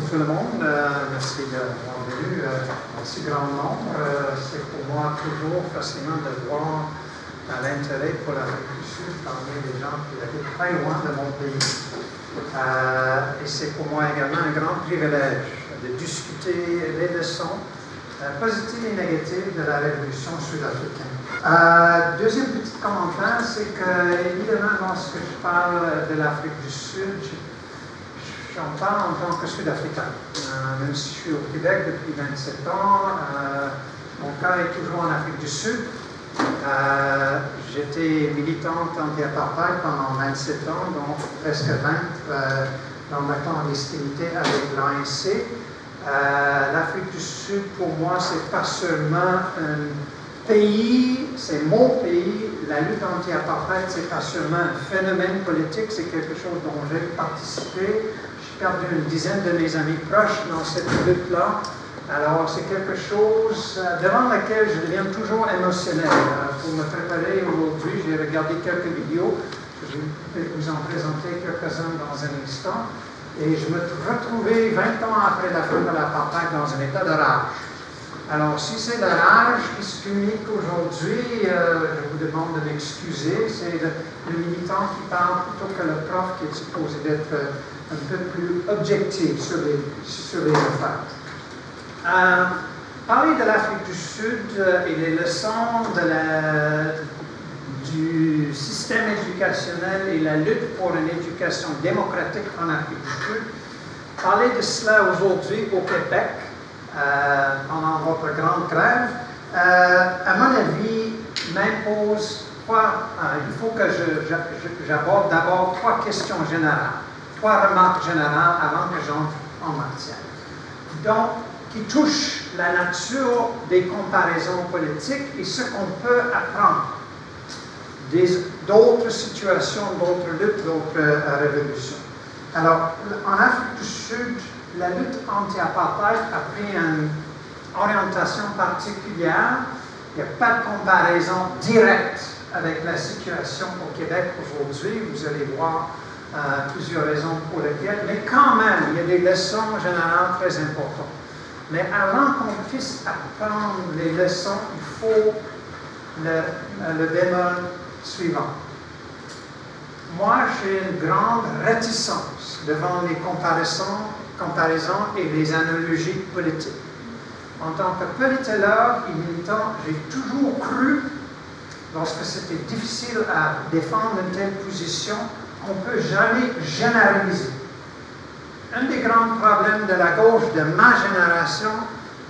tout le monde. Merci d'avoir venu en si grand nombre. C'est pour moi toujours fascinant de voir l'intérêt pour l'Afrique du Sud parmi les gens qui habitent très loin de mon pays. Et c'est pour moi également un grand privilège de discuter les leçons positives et négatives de la révolution sud-africaine. Deuxième petit commentaire, c'est que, évidemment, lorsque je parle de l'Afrique du Sud, j'en parle en tant que Sud-Africain. Même si je suis au Québec depuis 27 ans, mon cœur est toujours en Afrique du Sud. J'étais militante anti-apartheid pendant 27 ans, donc presque 20 dans ma clandestinité avec l'ANC. L'Afrique du Sud, pour moi, c'est pas seulement un pays, c'est mon pays. La lutte anti-apartheid, c'est pas seulement un phénomène politique, c'est quelque chose dont j'ai participé. J'ai perdu une dizaine de mes amis proches dans cette lutte-là. Alors, c'est quelque chose devant laquelle je deviens toujours émotionnel. Pour me préparer aujourd'hui, j'ai regardé quelques vidéos. Je vais vous en présenter quelques-uns dans un instant. Et je me retrouvais 20 ans après la fin de l'apartheid dans un état de rage. Alors, si c'est la rage qui se communique aujourd'hui, je vous demande de m'excuser. C'est le militant qui parle plutôt que le prof qui est supposé d'être un peu plus objectif sur les affaires. Parler de l'Afrique du Sud et les leçons du système éducationnel et la lutte pour une éducation démocratique en Afrique du Sud. Parler de cela aujourd'hui au Québec, pendant votre grande grève, à mon avis, m'impose il faut que j'aborde d'abord trois questions générales, trois remarques générales avant que j'entre en matière. Donc, qui touchent la nature des comparaisons politiques et ce qu'on peut apprendre d'autres situations, d'autres luttes, d'autres révolutions. Alors, en Afrique du Sud, la lutte anti-apartheid a pris une orientation particulière. Il n'y a pas de comparaison directe avec la situation au Québec aujourd'hui. Vous allez voir plusieurs raisons pour lesquelles, mais quand même, il y a des leçons générales très importantes. Mais avant qu'on puisse apprendre les leçons, il faut le bémol suivant. Moi, j'ai une grande réticence devant les comparaisons et les analogies politiques. En tant que politologue et militant, j'ai toujours cru, lorsque c'était difficile à défendre une telle position, qu'on ne peut jamais généraliser. Un des grands problèmes de la gauche de ma génération,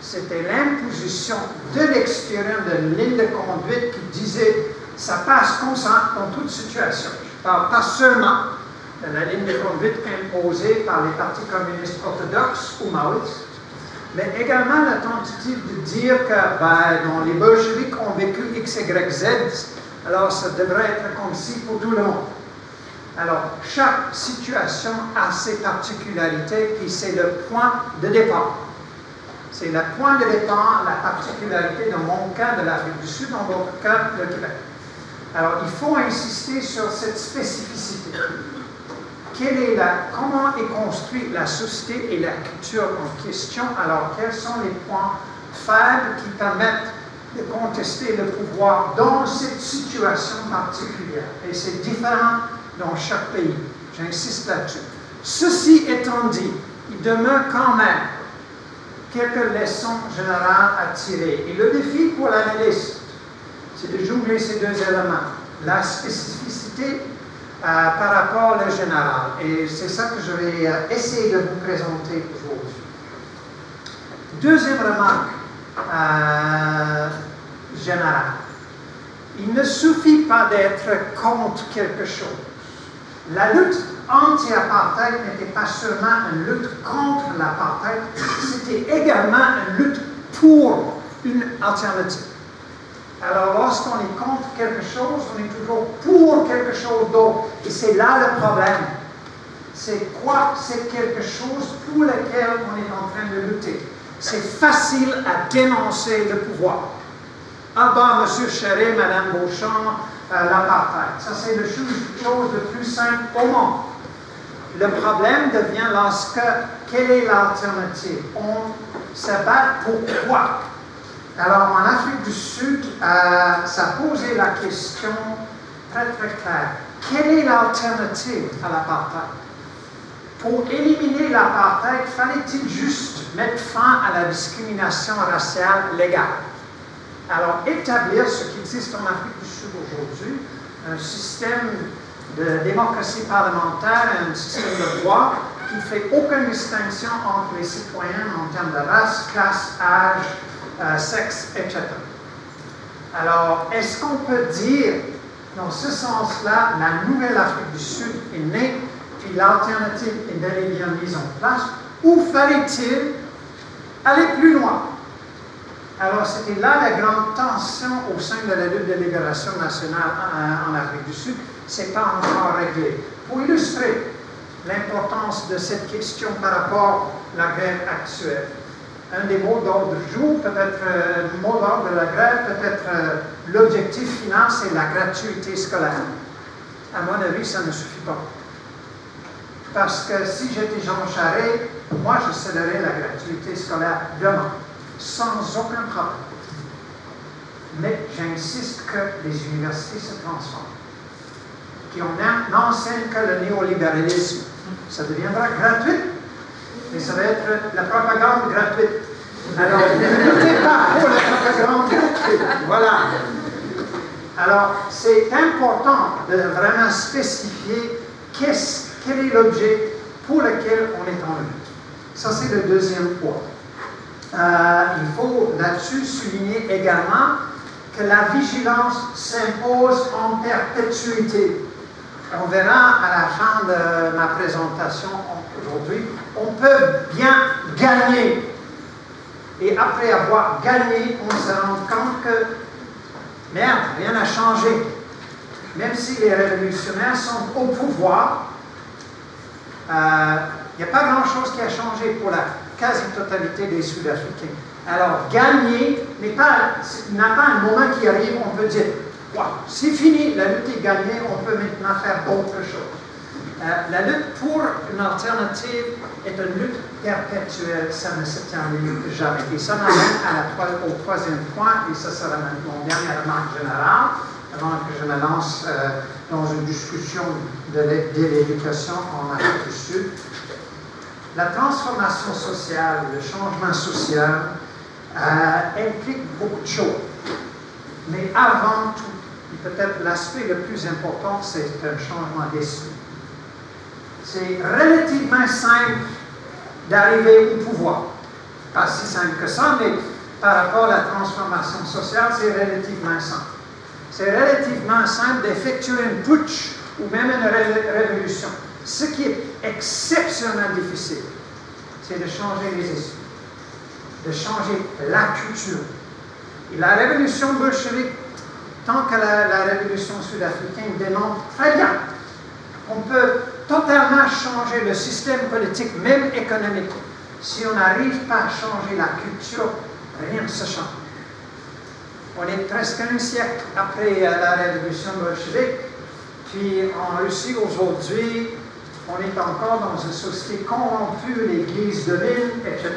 c'était l'imposition de l'extérieur d'une ligne de conduite qui disait « ça passe comme ça dans toute situation ». Je ne parle pas seulement de la ligne de conduite imposée par les partis communistes orthodoxes ou maoïstes, mais également la tentative de dire que bon, les bolcheviks ont vécu X, Y, Z, alors ça devrait être comme ci pour tout le monde. Alors, chaque situation a ses particularités, puis c'est le point de départ. C'est le point de départ, la particularité dans mon cas de l'Afrique du Sud, dans votre cas de Québec. Alors, il faut insister sur cette spécificité. Comment est construite la société et la culture en question? Alors, quels sont les points faibles qui permettent de contester le pouvoir dans cette situation particulière? Et c'est différent dans chaque pays. J'insiste là-dessus. Ceci étant dit, il demeure quand même quelques leçons générales à tirer. Et le défi pour l'analyste, c'est de jongler ces deux éléments. La spécificité par rapport au général. Et c'est ça que je vais essayer de vous présenter aujourd'hui. Deuxième remarque générale. Il ne suffit pas d'être contre quelque chose. La lutte anti-apartheid n'était pas seulement une lutte contre l'apartheid, c'était également une lutte pour une alternative. Alors, lorsqu'on est contre quelque chose, on est toujours pour quelque chose d'autre. Et c'est là le problème. C'est quoi c'est quelque chose pour lequel on est en train de lutter? C'est facile à dénoncer le pouvoir. Ah ben, M. Charest, Mme Beauchamp, l'apartheid. Ça, c'est la chose le plus simple au monde. le problème devient lorsque, quelle est l'alternative? On se bat pourquoi? Alors, en Afrique du Sud, ça posait la question très très claire. Quelle est l'alternative à l'apartheid? Pour éliminer l'apartheid, fallait-il juste mettre fin à la discrimination raciale légale? Alors, établir ce qui existe en Afrique du Sud aujourd'hui, un système de démocratie parlementaire, un système de droit qui ne fait aucune distinction entre les citoyens en termes de race, classe, âge, sexe, etc. Alors, est-ce qu'on peut dire, dans ce sens-là, la nouvelle Afrique du Sud est née, puis l'alternative est bel et bien mise en place, ou fallait-il aller plus loin? Alors, c'était là la grande tension au sein de la lutte de libération nationale en Afrique du Sud. Ce n'est pas encore réglé. Pour illustrer l'importance de cette question par rapport à la grève actuelle, un des mots d'ordre du jour, peut-être le mot d'ordre de la grève, peut-être l'objectif final, c'est la gratuité scolaire. À mon avis, ça ne suffit pas. Parce que si j'étais Jean Charest, moi, je céderais la gratuité scolaire demain, sans aucun problème. Mais j'insiste que les universités se transforment. Qu'on n'enseigne que le néolibéralisme, ça deviendra gratuit, mais ça va être la propagande gratuite. Alors, ne luttez pas pour la propagande gratuite. Voilà. Alors, c'est important de vraiment spécifier quel est l'objet pour lequel on est en lutte. Ça, c'est le deuxième point. Il faut là-dessus souligner également que la vigilance s'impose en perpétuité. On verra à la fin de ma présentation aujourd'hui, on peut bien gagner. Et après avoir gagné, on se rend compte que, merde, rien n'a changé. Même si les révolutionnaires sont au pouvoir, il n'y a pas grand-chose qui a changé pour la quasi-totalité des Sud-Africains. Alors, gagner n'a pas un moment qui arrive, on peut dire, wow, c'est fini, la lutte est gagnée, on peut maintenant faire autre chose. La lutte pour une alternative est une lutte perpétuelle, ça ne se termine jamais. Et ça m'amène au troisième point, et ça sera mon dernière remarque générale, avant que je me lance dans une discussion de l'éducation en Afrique du Sud. La transformation sociale, le changement social implique beaucoup de choses. Mais avant tout, et peut-être l'aspect le plus important, c'est un changement d'esprit. C'est relativement simple d'arriver au pouvoir. Pas si simple que ça, mais par rapport à la transformation sociale, c'est relativement simple. C'est relativement simple d'effectuer une putsch ou même une révolution. Ce qui est exceptionnellement difficile, c'est de changer les esprits, de changer la culture. Et la révolution bolchevique, tant que la révolution sud-africaine démontre très bien qu'on peut totalement changer le système politique, même économique. Si on n'arrive pas à changer la culture, rien ne se change. On est presque un siècle après la révolution bolchevique, puis en Russie aujourd'hui, on est encore dans une société corrompue, l'Église domine, etc.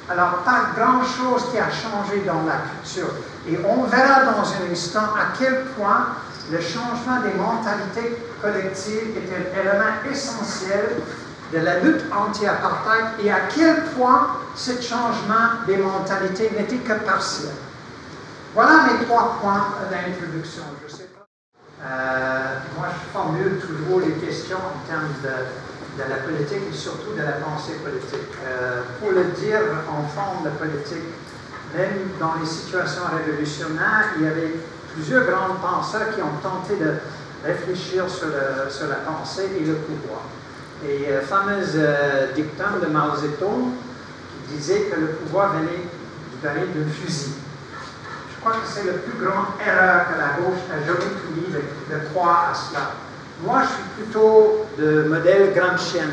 Alors, pas grand-chose qui a changé dans la culture. Et on verra dans un instant à quel point le changement des mentalités collectives est un élément essentiel de la lutte anti-apartheid et à quel point ce changement des mentalités n'était que partiel. Voilà mes 3 points d'introduction. Je sais pas. Moi, je formule toujours les questions en termes de la politique et surtout de la pensée politique. Pour le dire en forme de politique, même dans les situations révolutionnaires, il y avait plusieurs grands penseurs qui ont tenté de réfléchir sur la pensée et le pouvoir. Et le fameux dictum de Mao Zedong qui disait que le pouvoir venait d'un fusil. Je crois que c'est la plus grande erreur que la gauche a jamais commis de croire à cela. Moi, je suis plutôt de modèle Gramscien,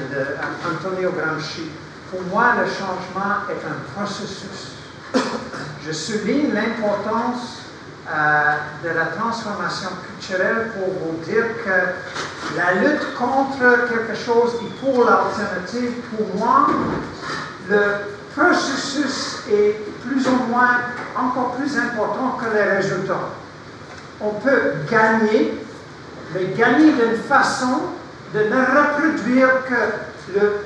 d'Antonio Gramsci. Pour moi, le changement est un processus. Je souligne l'importance de la transformation culturelle pour vous dire que La lutte contre quelque chose et pour l'alternative, pour moi, le processus est plus ou moins encore plus important que les résultats. On peut gagner, mais gagner d'une façon de ne reproduire que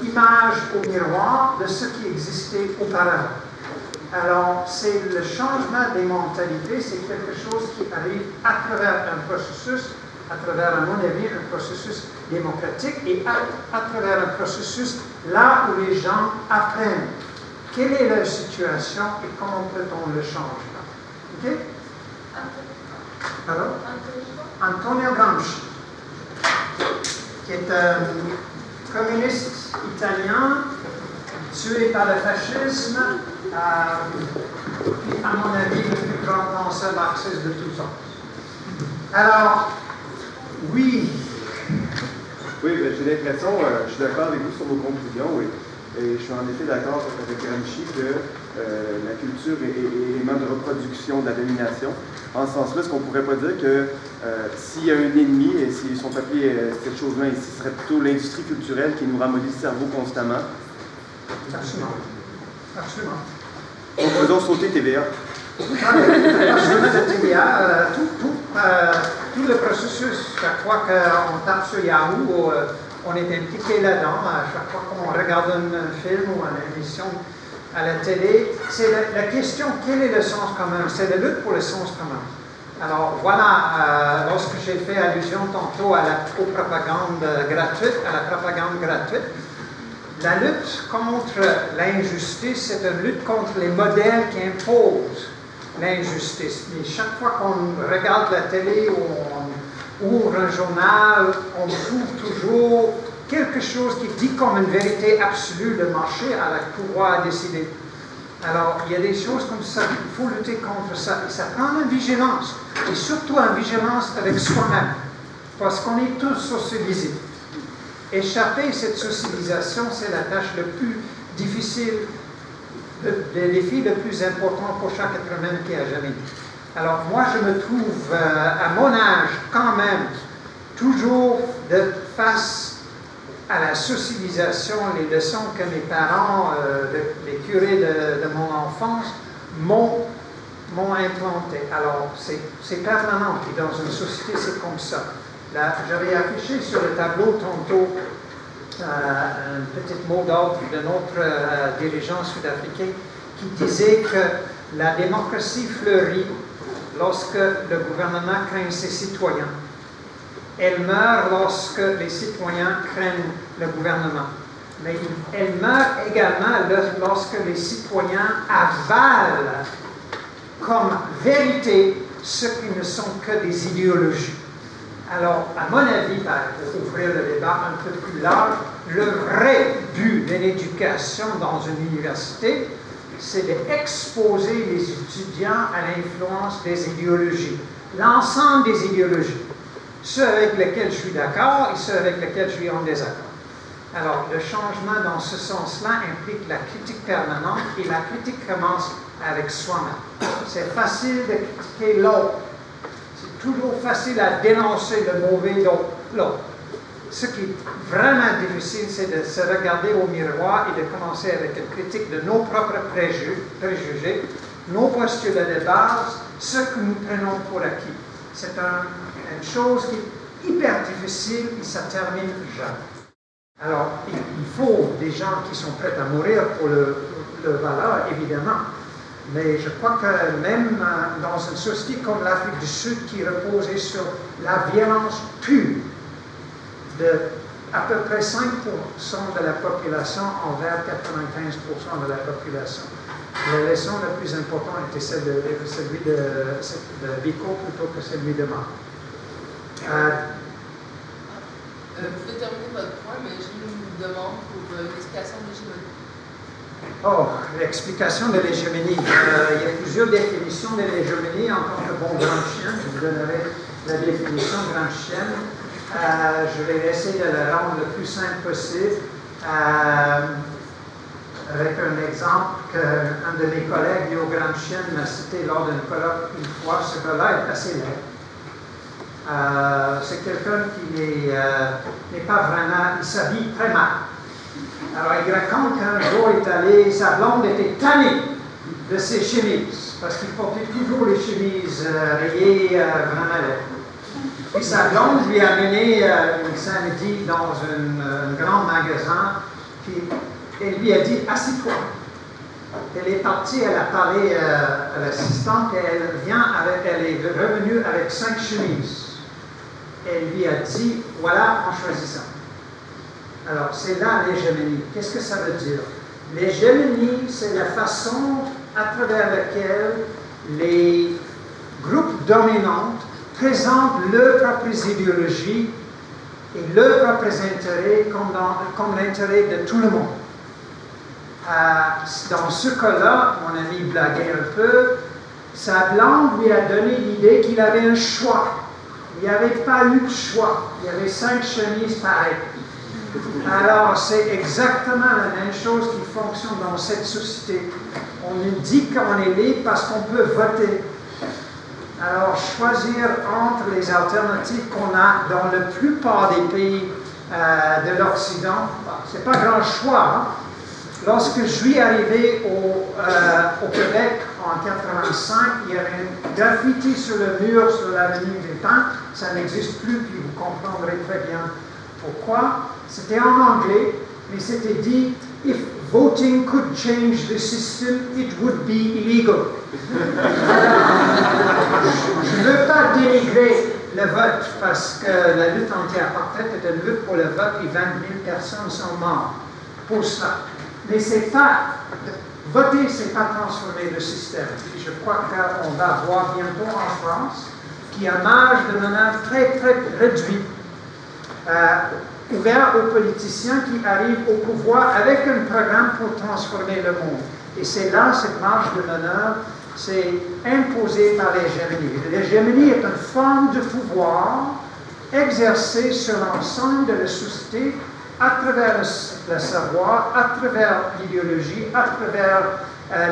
l'image au miroir de ce qui existait auparavant. Alors, c'est le changement des mentalités, c'est quelque chose qui arrive à travers un processus, à travers, à mon avis, un processus démocratique et à travers un processus là où les gens apprennent quelle est leur situation et comment peut-on le changer. OK? Alors? Antonio Gramsci, qui est un communiste italien tué par le fascisme, puis, à mon avis, le plus grand penseur marxiste de tout temps. Alors, oui. Oui, j'ai l'impression, je suis d'accord avec vous sur vos conclusions, et je suis en effet d'accord avec Gramsci que la culture est élément de reproduction de la domination. En ce sens-là, est-ce qu'on ne pourrait pas dire que s'il y a un ennemi, et si son papier, cette chose-là ici, ce serait plutôt l'industrie culturelle qui nous ramollit le cerveau constamment? Absolument. Absolument. Faisons sauter TVA. Absolument, de TVA, tout le processus, chaque fois qu'on tape sur Yahoo, on est impliqué là-dedans. Chaque fois qu'on regarde un film ou une émission à la télé, c'est la question, quel est le sens commun? C'est la lutte pour le sens commun. Alors voilà, lorsque j'ai fait allusion tantôt aux propagandes gratuites, à la propagande gratuite, la lutte contre l'injustice, c'est une lutte contre les modèles qui imposent l'injustice. Mais chaque fois qu'on regarde la télé ou on ouvre un journal, on trouve toujours quelque chose qui dit comme une vérité absolue, le marché a le pouvoir à décider. Alors, il y a des choses comme ça, il faut lutter contre ça. Et ça prend une vigilance, et surtout une vigilance avec soi-même, parce qu'on est tous socialisés. Échapper à cette socialisation, c'est la tâche la plus difficile, le défi le plus important pour chaque être humain qui a jamais vu. Alors, moi, je me trouve, à mon âge, quand même, toujours face à la socialisation, les leçons que mes parents, les curés de mon enfance, m'ont implanté. Alors, c'est permanent, et dans une société, c'est comme ça. J'avais affiché sur le tableau tantôt un petit mot d'ordre de notre dirigeant sud-africain qui disait que la démocratie fleurit lorsque le gouvernement craint ses citoyens. Elle meurt lorsque les citoyens craignent le gouvernement. Mais elle meurt également lorsque les citoyens avalent comme vérité ce qui ne sont que des idéologies. Alors, à mon avis, pour ouvrir le débat un peu plus large, le vrai but de l'éducation dans une université, c'est d'exposer les étudiants à l'influence des idéologies, l'ensemble des idéologies, ceux avec lesquels je suis d'accord et ceux avec lesquels je suis en désaccord. Alors, le changement dans ce sens-là implique la critique permanente, et la critique commence avec soi-même. C'est facile de critiquer l'autre. C'est toujours facile à dénoncer le mauvais de l'autre. Ce qui est vraiment difficile, c'est de se regarder au miroir et de commencer avec une critique de nos propres préjugés, nos postulats de base, ce que nous prenons pour acquis. C'est une chose qui est hyper difficile et ça termine jamais. Alors, il faut des gens qui sont prêts à mourir pour le valeur, évidemment. Mais je crois que même dans une société comme l'Afrique du Sud, qui reposait sur la violence pure de à peu près 5% de la population envers 95% de la population, la leçon la plus importante était celle de Biko plutôt que celle de Marc. Vous pouvez terminer votre point, mais j'ai une demande pour l'explication de l'hégémonie. Oh, l'explication de l'hégémonie. Il y a plusieurs définitions de l'hégémonie en tant que bon gramscien. Je vous donnerai la définition gramscienne. Je vais essayer de la rendre le plus simple possible avec un exemple qu'un de mes collègues néo-gramsciens m'a cité lors d'un colloque une fois. Ce gars-là est assez laid. C'est quelqu'un qui n'est pas vraiment, il s'habille très mal. Alors il raconte qu'un jour il est allé, sa blonde était tannée de ses chemises, parce qu'il portait toujours les chemises rayées vraiment laides. Puis sa blonde lui a amené un samedi dans un grand magasin, puis elle lui a dit « Assis-toi ». Elle est partie, elle a parlé à l'assistante, et elle est revenue avec 5 chemises. Elle lui a dit « Voilà, en choisissant ». Alors, c'est là l'hégémonie. Qu'est-ce que ça veut dire? L'hégémonie, c'est la façon à travers laquelle les groupes dominants présentent leurs propres idéologies et leurs propres intérêts comme l'intérêt de tout le monde. Dans ce cas-là, mon ami blaguait un peu, sa blonde lui a donné l'idée qu'il avait un choix. Il n'y avait pas eu de choix. Il y avait 5 chemises pareilles. Alors, c'est exactement la même chose qui fonctionne dans cette société. On nous dit qu'on est libre parce qu'on peut voter. Alors, choisir entre les alternatives qu'on a dans la plupart des pays de l'Occident, ce n'est pas grand choix. Hein? Lorsque je suis arrivé au Québec en 1985, il y avait un graffiti sur le mur sur l'avenue des Temps. Ça n'existe plus, puis vous comprendrez très bien pourquoi. C'était en anglais, mais c'était dit « If voting could change the system, it would be illegal ». Je ne veux pas dénigrer le vote, parce que la lutte anti-apartheid est une lutte pour le vote, et 20 000 personnes sont mortes pour cela. Mais c'est pas, voter, c'est pas transformer le système. Et je crois qu'on va voir bientôt en France qui marche de manière très, très réduite, ouvert aux politiciens qui arrivent au pouvoir avec un programme pour transformer le monde. Et c'est là, cette marge de manœuvre, c'est imposé par l'hégémonie. L'hégémonie est une forme de pouvoir exercée sur l'ensemble de la société à travers le savoir, à travers l'idéologie, à travers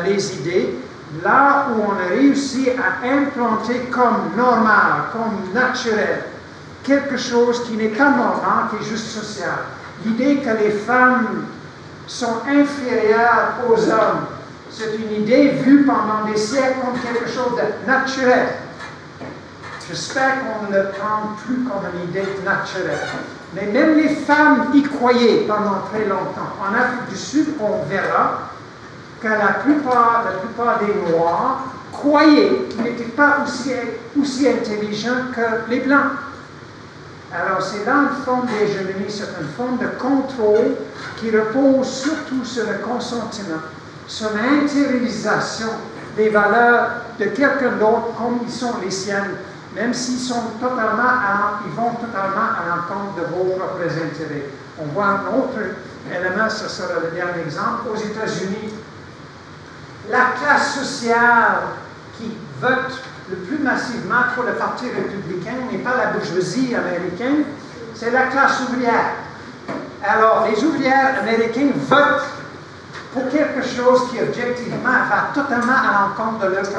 les idées, là où on a réussi à implanter comme normal, comme naturel, quelque chose qui n'est pas normal, qui est juste social. L'idée que les femmes sont inférieures aux hommes, c'est une idée vue pendant des siècles comme quelque chose de naturel. J'espère qu'on ne le prend plus comme une idée naturelle. Mais même les femmes y croyaient pendant très longtemps. En Afrique du Sud, on verra que la plupart des Noirs croyaient qu'ils n'étaient pas aussi intelligents que les Blancs. Alors c'est là une forme d'hégémonie, c'est une forme de contrôle qui repose surtout sur le consentement, sur l'intériorisation des valeurs de quelqu'un d'autre comme ils sont les siennes, même s'ils ils vont totalement à l'encontre de vos propres intérêts. On voit un autre élément, ce sera le dernier exemple, aux États-Unis. La classe sociale qui vote le plus massivement pour le Parti républicain n'est pas la bourgeoisie américaine, c'est la classe ouvrière. Alors, les ouvrières américaines votent pour quelque chose qui, objectivement, va totalement à l'encontre de leurs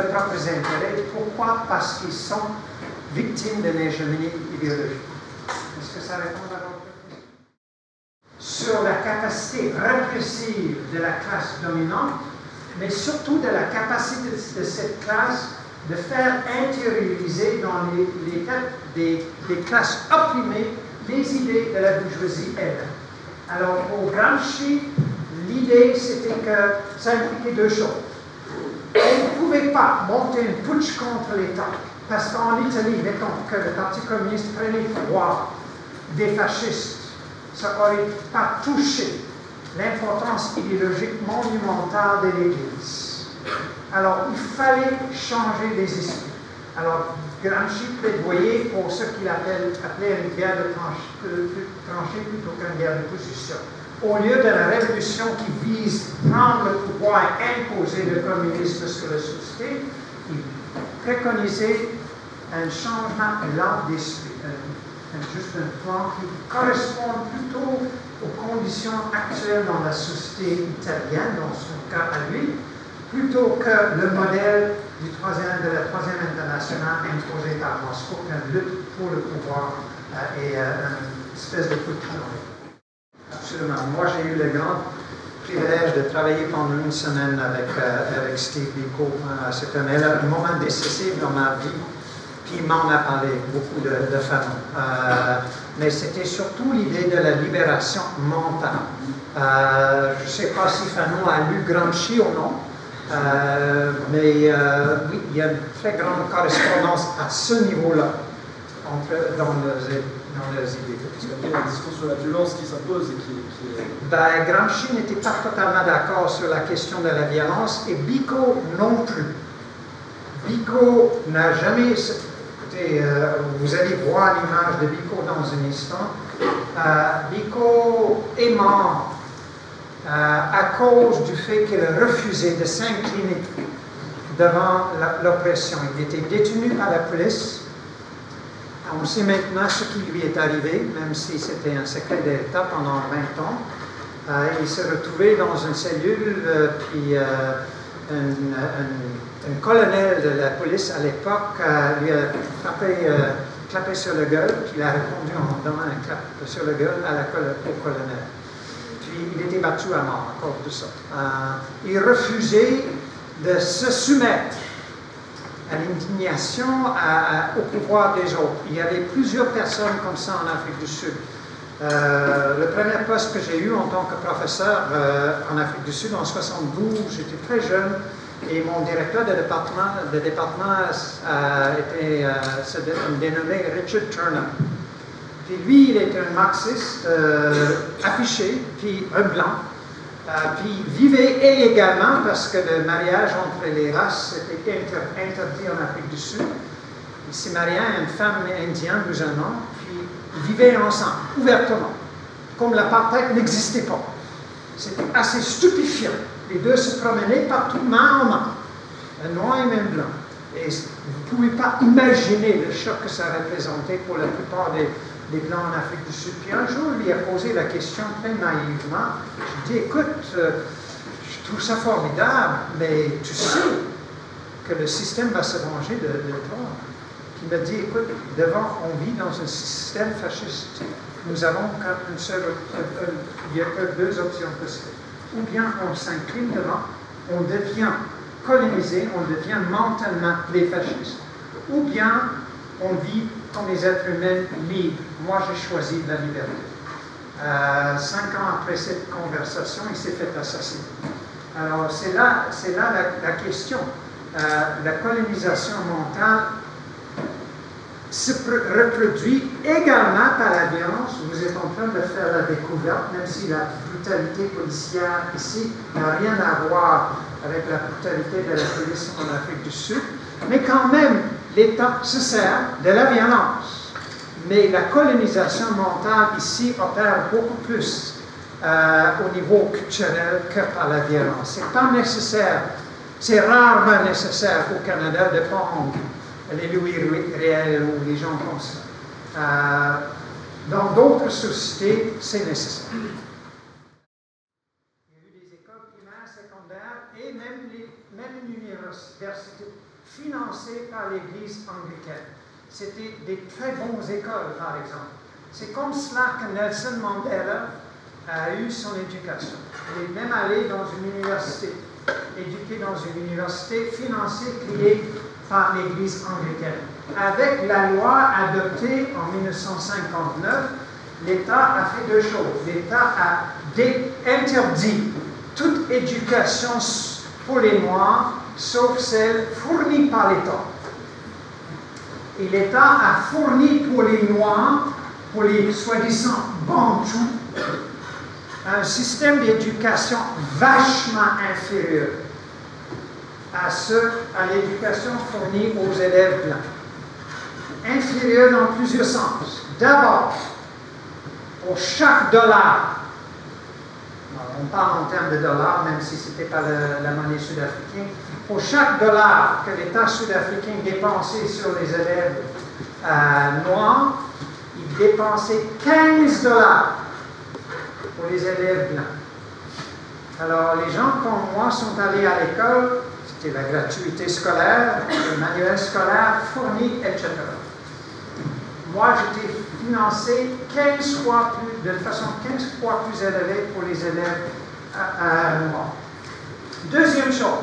propres intérêts. Pourquoi? Parce qu'ils sont victimes de l'hégémonie idéologique. Est-ce que ça répond à votre question? Sur la capacité répressive de la classe dominante, mais surtout de la capacité de cette classe de faire intérioriser dans les têtes des classes opprimées les idées de la bourgeoisie elle-même. Alors, pour Gramsci, l'idée, c'était que ça impliquait deux choses. On ne pouvait pas monter une putsch contre l'État, parce qu'en Italie, mettons que le Parti communiste prenait le pouvoir des fascistes, ça n'aurait pas touché l'importance idéologique monumentale de l'Église. Alors, il fallait changer les esprits. Alors, Gramsci plaidoyait pour ce qu'il appelait une guerre de tranchées plutôt qu'une guerre de position. Au lieu de la révolution qui vise à prendre le pouvoir et imposer le communisme sur la société, il préconisait un changement lent d'esprit, juste un plan qui correspond plutôt aux conditions actuelles dans la société italienne, dans son cas à lui, plutôt que le modèle de la troisième internationale imposée par Moscou, une lutte pour le pouvoir et une espèce de coup de canon. Absolument. Moi, j'ai eu le grand privilège de travailler pendant une semaine avec Steve Biko. C'était un moment décisif dans ma vie. Puis il m'en a parlé beaucoup de Fanon. Mais c'était surtout l'idée de la libération mentale. Je ne sais pas si Fanon a lu Gramsci ou non, mais oui, il y a une très grande correspondance à ce niveau-là dans les idées. Il y a un discours sur la violence qui s'impose et qui est... Ben, Gramsci n'était pas totalement d'accord sur la question de la violence et Biko non plus. Biko n'a jamais... Écoutez, vous allez voir l'image de Biko dans un instant. Biko est mort à cause du fait qu'il a refusé de s'incliner devant l'oppression. Il était détenu par la police. On sait maintenant ce qui lui est arrivé, même si c'était un secret d'État pendant 20 ans. Il s'est retrouvé dans une cellule, puis un colonel de la police à l'époque lui a clapé sur la gueule, puis il a répondu en donnant un clap sur la gueule au colonel. Puis il était battu à mort à cause de ça. Il refusait de se soumettre à l'indignation, au pouvoir des autres. Il y avait plusieurs personnes comme ça en Afrique du Sud. Le premier poste que j'ai eu en tant que professeur en Afrique du Sud en 1972, j'étais très jeune et mon directeur de département se dénommait Richard Turner. Puis lui, il était un marxiste affiché, puis un blanc. Puis il vivait illégalement parce que le mariage entre les races était interdit en Afrique du Sud. Il s'est marié à une femme indienne, musulmane, puis ils vivaient ensemble, ouvertement, comme l'apartheid n'existait pas. C'était assez stupéfiant. Les deux se promenaient partout, main en main, un noir et un blanc. Et vous ne pouvez pas imaginer le choc que ça représentait pour la plupart des Blancs en Afrique du Sud. Puis un jour, il lui a posé la question très naïvement. Je lui ai dit, écoute, je trouve ça formidable, mais tu sais que le système va se venger de toi. Il m'a dit, écoute, on vit dans un système fasciste. Nous avons il n'y a que deux options possibles. Ou bien on s'incline devant, on devient colonisé, on devient mentalement les fascistes. Ou bien on vit comme les êtres humains libres. Moi, j'ai choisi la liberté. 5 ans après cette conversation, il s'est fait assassiner. Alors, c'est là la question. La colonisation mentale se reproduit également par la violence. Vous êtes en train de faire la découverte, même si la brutalité policière ici n'a rien à voir avec la brutalité de la police en Afrique du Sud. Mais quand même, l'État se sert de la violence. Mais la colonisation mentale ici opère beaucoup plus au niveau culturel que par la violence. Ce n'est pas nécessaire, c'est rarement nécessaire au Canada de prendre les Louis réels ou les gens comme ça. Dans d'autres sociétés, c'est nécessaire. Il y a eu des écoles primaires, secondaires et même une université financée par l'Église anglicaine. C'était des très bonnes écoles, par exemple. C'est comme cela que Nelson Mandela a eu son éducation. Il est même allé dans une université, éduqué dans une université financée, créée par l'Église anglicaine. Avec la loi adoptée en 1959, l'État a fait deux choses. L'État a interdit toute éducation pour les Noirs, sauf celle fournie par l'État. Et l'État a fourni pour les Noirs, pour les soi-disant Bantous, un système d'éducation vachement inférieur à l'éducation fournie aux élèves blancs. Inférieur dans plusieurs sens. D'abord, pour chaque dollar, on parle en termes de dollars, même si ce n'était pas la monnaie sud-africaine, pour chaque dollar que l'État sud-africain dépensait sur les élèves noirs, il dépensait 15 dollars pour les élèves blancs. Alors, les gens comme moi sont allés à l'école, C'était la gratuité scolaire, le manuel scolaire fourni, etc. Moi, j'étais financé 15 fois plus, de façon 15 fois plus élevée pour les élèves noirs. Deuxième chose,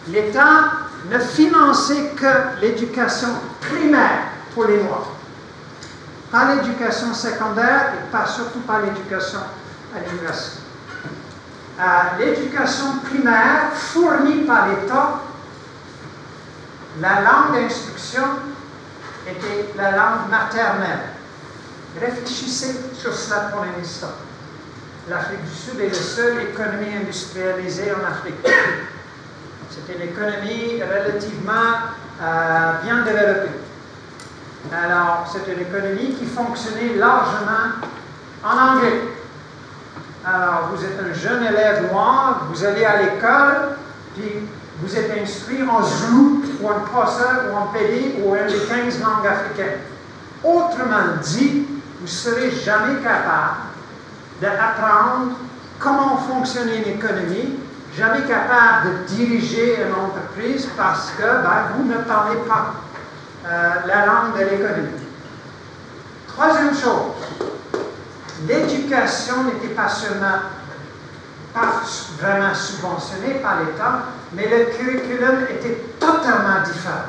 l'État ne finançait que l'éducation primaire pour les Noirs. Pas l'éducation secondaire et surtout pas l'éducation à l'université. L'éducation primaire fournie par l'État, la langue d'instruction était la langue maternelle. Réfléchissez sur cela pour un instant. L'Afrique du Sud est la seule économie industrialisée en Afrique. C'était une économie relativement bien développée. Alors, c'est une économie qui fonctionnait largement en anglais. Alors, vous êtes un jeune élève noir, vous allez à l'école, puis vous êtes inscrit en Zoulou, ou en Xhosa, ou en Pedi, ou une des 15 langues africaines. Autrement dit, vous ne serez jamais capable d'apprendre comment fonctionne une économie, jamais capable de diriger une entreprise parce que vous ne parlez pas la langue de l'économie. Troisième chose, l'éducation n'était pas vraiment subventionnée par l'État, mais le curriculum était totalement différent.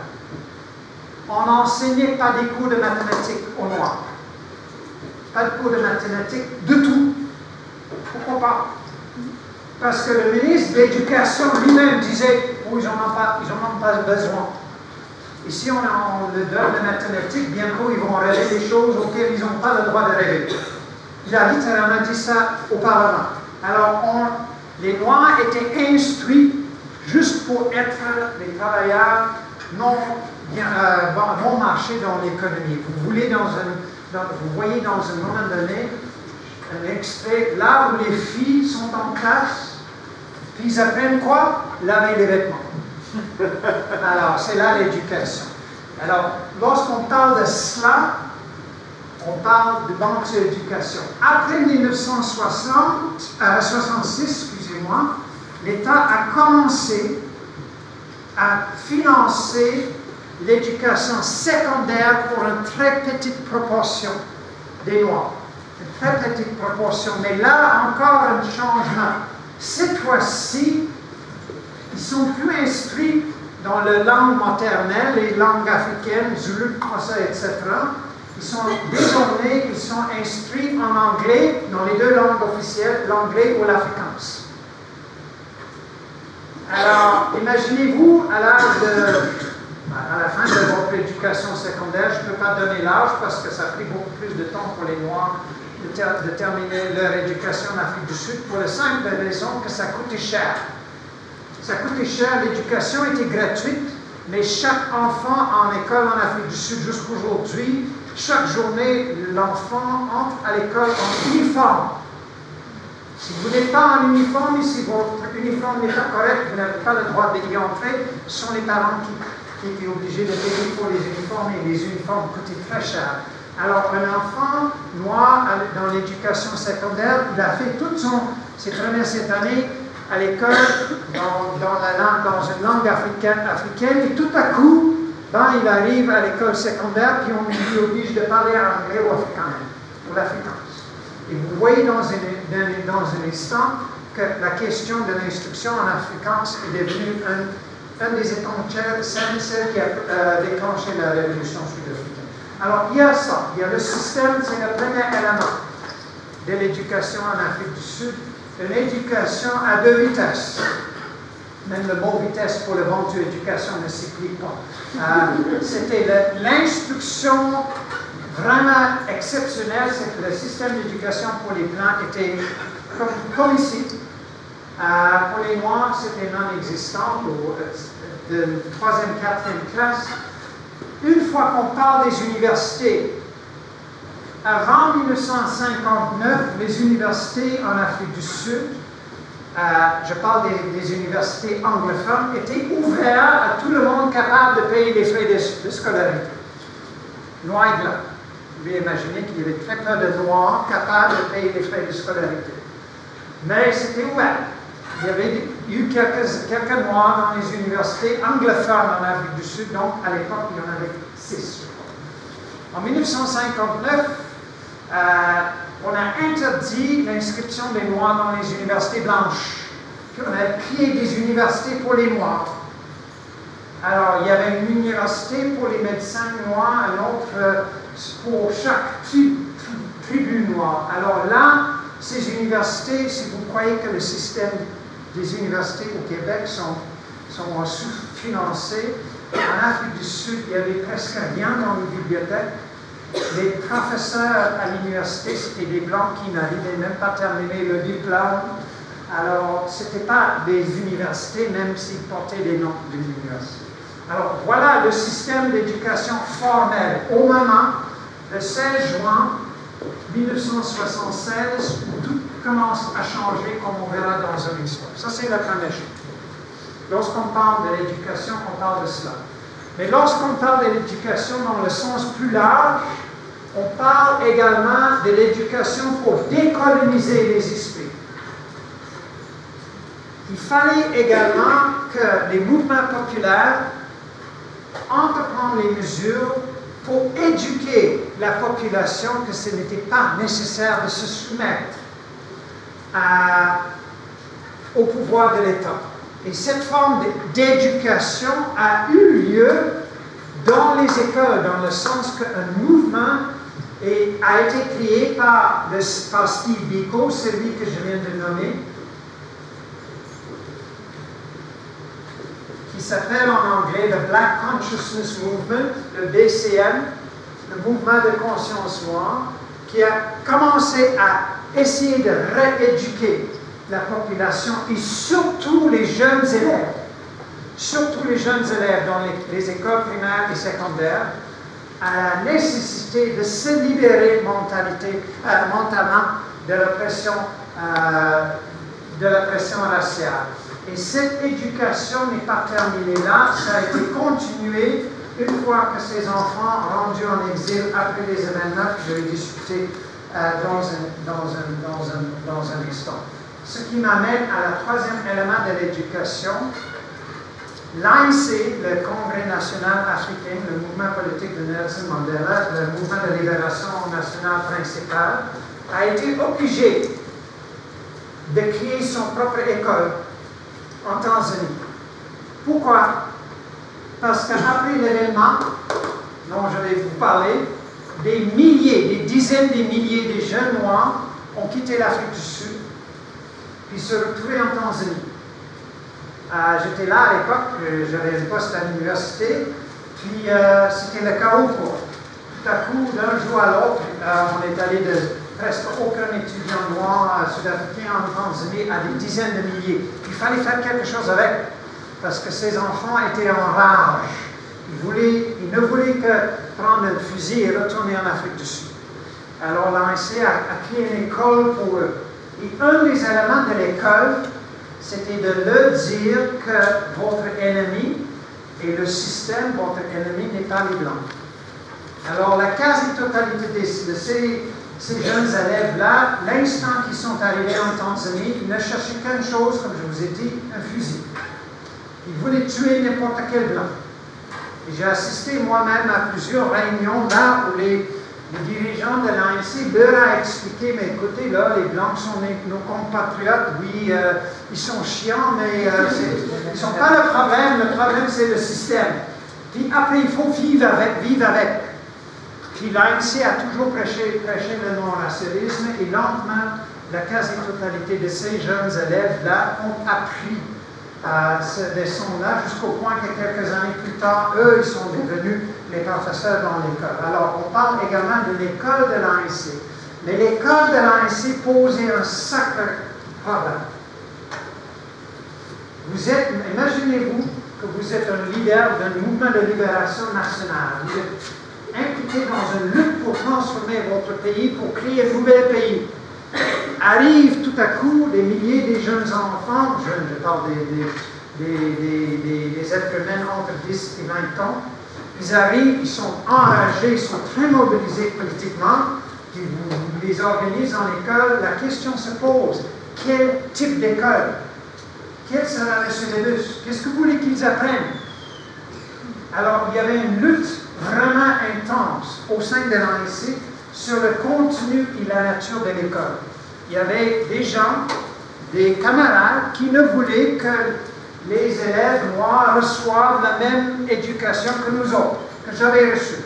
On n'enseignait pas des cours de mathématiques aux Noirs. Pas de cours de mathématiques du tout. Pourquoi pas? Parce que le ministre de l'Éducation lui-même disait « Oh, ils n'en ont pas besoin. Ici, on le donne de mathématiques, bientôt ils vont rêver des choses auxquelles ils n'ont pas le droit de rêver. » Il a littéralement dit ça au Parlement. Alors, les Noirs étaient instruits juste pour être des travailleurs non marchés dans l'économie. Vous voyez dans un moment donné un extrait là où les filles sont en classe, puis ils apprennent quoi? Laver les vêtements. Alors, c'est là l'éducation. Alors, lorsqu'on parle de cela, on parle de banque d'éducation. Après 1966, l'État a commencé à financer l'éducation secondaire pour une très petite proportion des Noirs. Une très petite proportion. Mais là, encore un changement. Cette fois-ci, ils sont plus instruits dans la langue maternelle, les langues africaines, Zulu, Xhosa, etc. Désormais, ils sont instruits en anglais, dans les deux langues officielles, l'anglais ou l'afrikaans. Alors, imaginez-vous, à la fin de votre éducation secondaire, je ne peux pas donner l'âge parce que ça a pris beaucoup plus de temps pour les Noirs de terminer leur éducation en Afrique du Sud, pour la simple raison que ça coûtait cher. Ça coûtait cher, l'éducation était gratuite, mais chaque enfant en école en Afrique du Sud jusqu'aujourd'hui, chaque journée, l'enfant entre à l'école en uniforme. Si vous n'êtes pas en uniforme et si votre uniforme n'est pas correct, vous n'avez pas le droit d'y entrer. Ce sont les parents qui étaient obligés de payer pour les uniformes et les uniformes coûtaient très cher. Alors, un enfant noir dans l'éducation secondaire, il a fait toutes ses premières années à l'école dans une langue africaine et tout à coup, il arrive à l'école secondaire puis on lui oblige de parler anglais ou l'afrikaans. Et vous voyez dans un instant que la question de l'instruction en afrikaans est devenue un des étrangleurs, celle qui a déclenché la révolution sud-africaine. Alors, il y a ça, il y a le système, c'est le premier élément de l'éducation en Afrique du Sud, une éducation à deux vitesses. Même le mot vitesse pour le bon Dieu, éducation ne s'applique pas. C'était l'instruction vraiment exceptionnelle, c'est que le système d'éducation pour les Blancs était comme ici. Pour les Noirs, c'était non existant, de 3e, 4e classe. Une fois qu'on parle des universités, avant 1959, les universités en Afrique du Sud, je parle des universités anglophones, étaient ouvertes à tout le monde capable de payer les frais de scolarité. Noirs et blancs. Vous pouvez imaginer qu'il y avait très peu de Noirs capables de payer les frais de scolarité. Mais c'était ouvert. Il y avait il y a eu quelques Noirs dans les universités anglophones en Afrique du Sud, donc à l'époque, il y en avait 6. En 1959, on a interdit l'inscription des Noirs dans les universités blanches. Puis on a créé des universités pour les Noirs. Alors, il y avait une université pour les médecins noirs, un autre pour chaque tribu noire. Alors là, ces universités, si vous croyez que le système des universités au Québec sont sous-financés, en Afrique du Sud, il n'y avait presque rien dans les bibliothèques. Les professeurs à l'université, c'était des Blancs qui n'arrivaient même pas à terminer le diplôme. Alors, ce n'était pas des universités, même s'ils portaient des noms de l'université. Alors, voilà le système d'éducation formelle au moment, le 16 juin 1976, où tout commence à changer, comme on verra dans une histoire. Ça, c'est la première chose. Lorsqu'on parle de l'éducation, on parle de cela. Mais lorsqu'on parle de l'éducation dans le sens plus large, on parle également de l'éducation pour décoloniser les esprits. Il fallait également que les mouvements populaires entreprennent les mesures pour éduquer la population que ce n'était pas nécessaire de se soumettre au pouvoir de l'État. Et cette forme d'éducation a eu lieu dans les écoles, dans le sens qu'un mouvement a été créé par Steve Biko, celui que je viens de nommer, qui s'appelle en anglais le Black Consciousness Movement, le BCM, le mouvement de conscience noire, qui a commencé à essayer de rééduquer la population et surtout les jeunes élèves, dans les écoles primaires et secondaires, à la nécessité de se libérer mentalement de l'oppression raciale. Et cette éducation n'est pas terminée là, ça a été continué une fois que ces enfants rendus en exil après les événements que je vais discuter dans un instant. Ce qui m'amène à la troisième élément de l'éducation. L'ANC, le Congrès national africain, le mouvement politique de Nelson Mandela, le mouvement de libération nationale principal, a été obligé de créer son propre école en Tanzanie. Pourquoi? Parce qu'après l'événement dont je vais vous parler, des dizaines de milliers de jeunes noirs ont quitté l'Afrique du Sud puis se retrouvaient en Tanzanie. J'étais là à l'époque, j'avais un poste à l'université, puis c'était le chaos pour. Tout à coup, d'un jour à l'autre, on est allé de presque aucun étudiant noir sud-africain en Tanzanie à des dizaines de milliers. Il fallait faire quelque chose avec, parce que ces enfants étaient en rage. Ils ne voulaient que prendre un fusil et retourner en Afrique du Sud. Alors l'ANC a créé une école pour eux. Et un des éléments de l'école, c'était de leur dire que votre ennemi et le système, votre ennemi n'est pas les Blancs. Alors la quasi-totalité de ces jeunes élèves-là, l'instant qu'ils sont arrivés en Tanzanie, ils ne cherchaient qu'une chose, comme je vous ai dit, un fusil. Ils voulaient tuer n'importe quel Blanc. Et j'ai assisté moi-même à plusieurs réunions là où les dirigeants de l'ANC leur a expliqué, mais écoutez, là, les Blancs sont nos compatriotes, oui, ils sont chiants, mais ils ne sont pas le problème c'est le système. Puis après, il faut vivre avec. Puis l'ANC a toujours prêché le non-racialisme et lentement, la quasi-totalité de ces jeunes élèves-là ont appris ce leçon-là jusqu'au point que quelques années plus tard, eux, ils sont devenus les professeurs dans l'école. Alors, on parle également de l'école de l'ANC. Mais l'école de l'ANC posait un sacré problème. Imaginez-vous que vous êtes un leader d'un mouvement de libération nationale. Vous êtes impliqué dans une lutte pour transformer votre pays, pour créer un nouvel pays. Arrivent tout à coup des milliers de jeunes enfants, je parle des êtres humains entre 10 et 20 ans, ils arrivent, ils sont enragés, ils sont très mobilisés politiquement, puis vous les organisez dans l'école, la question se pose, quel type d'école? quel sera le syllabus? Qu'est-ce que vous voulez qu'ils apprennent? Alors, il y avait une lutte vraiment intense au sein de l'ANICIC sur le contenu et la nature de l'école. Il y avait des gens, des camarades qui ne voulaient que les élèves noirs reçoivent la même éducation que nous autres, que j'avais reçue.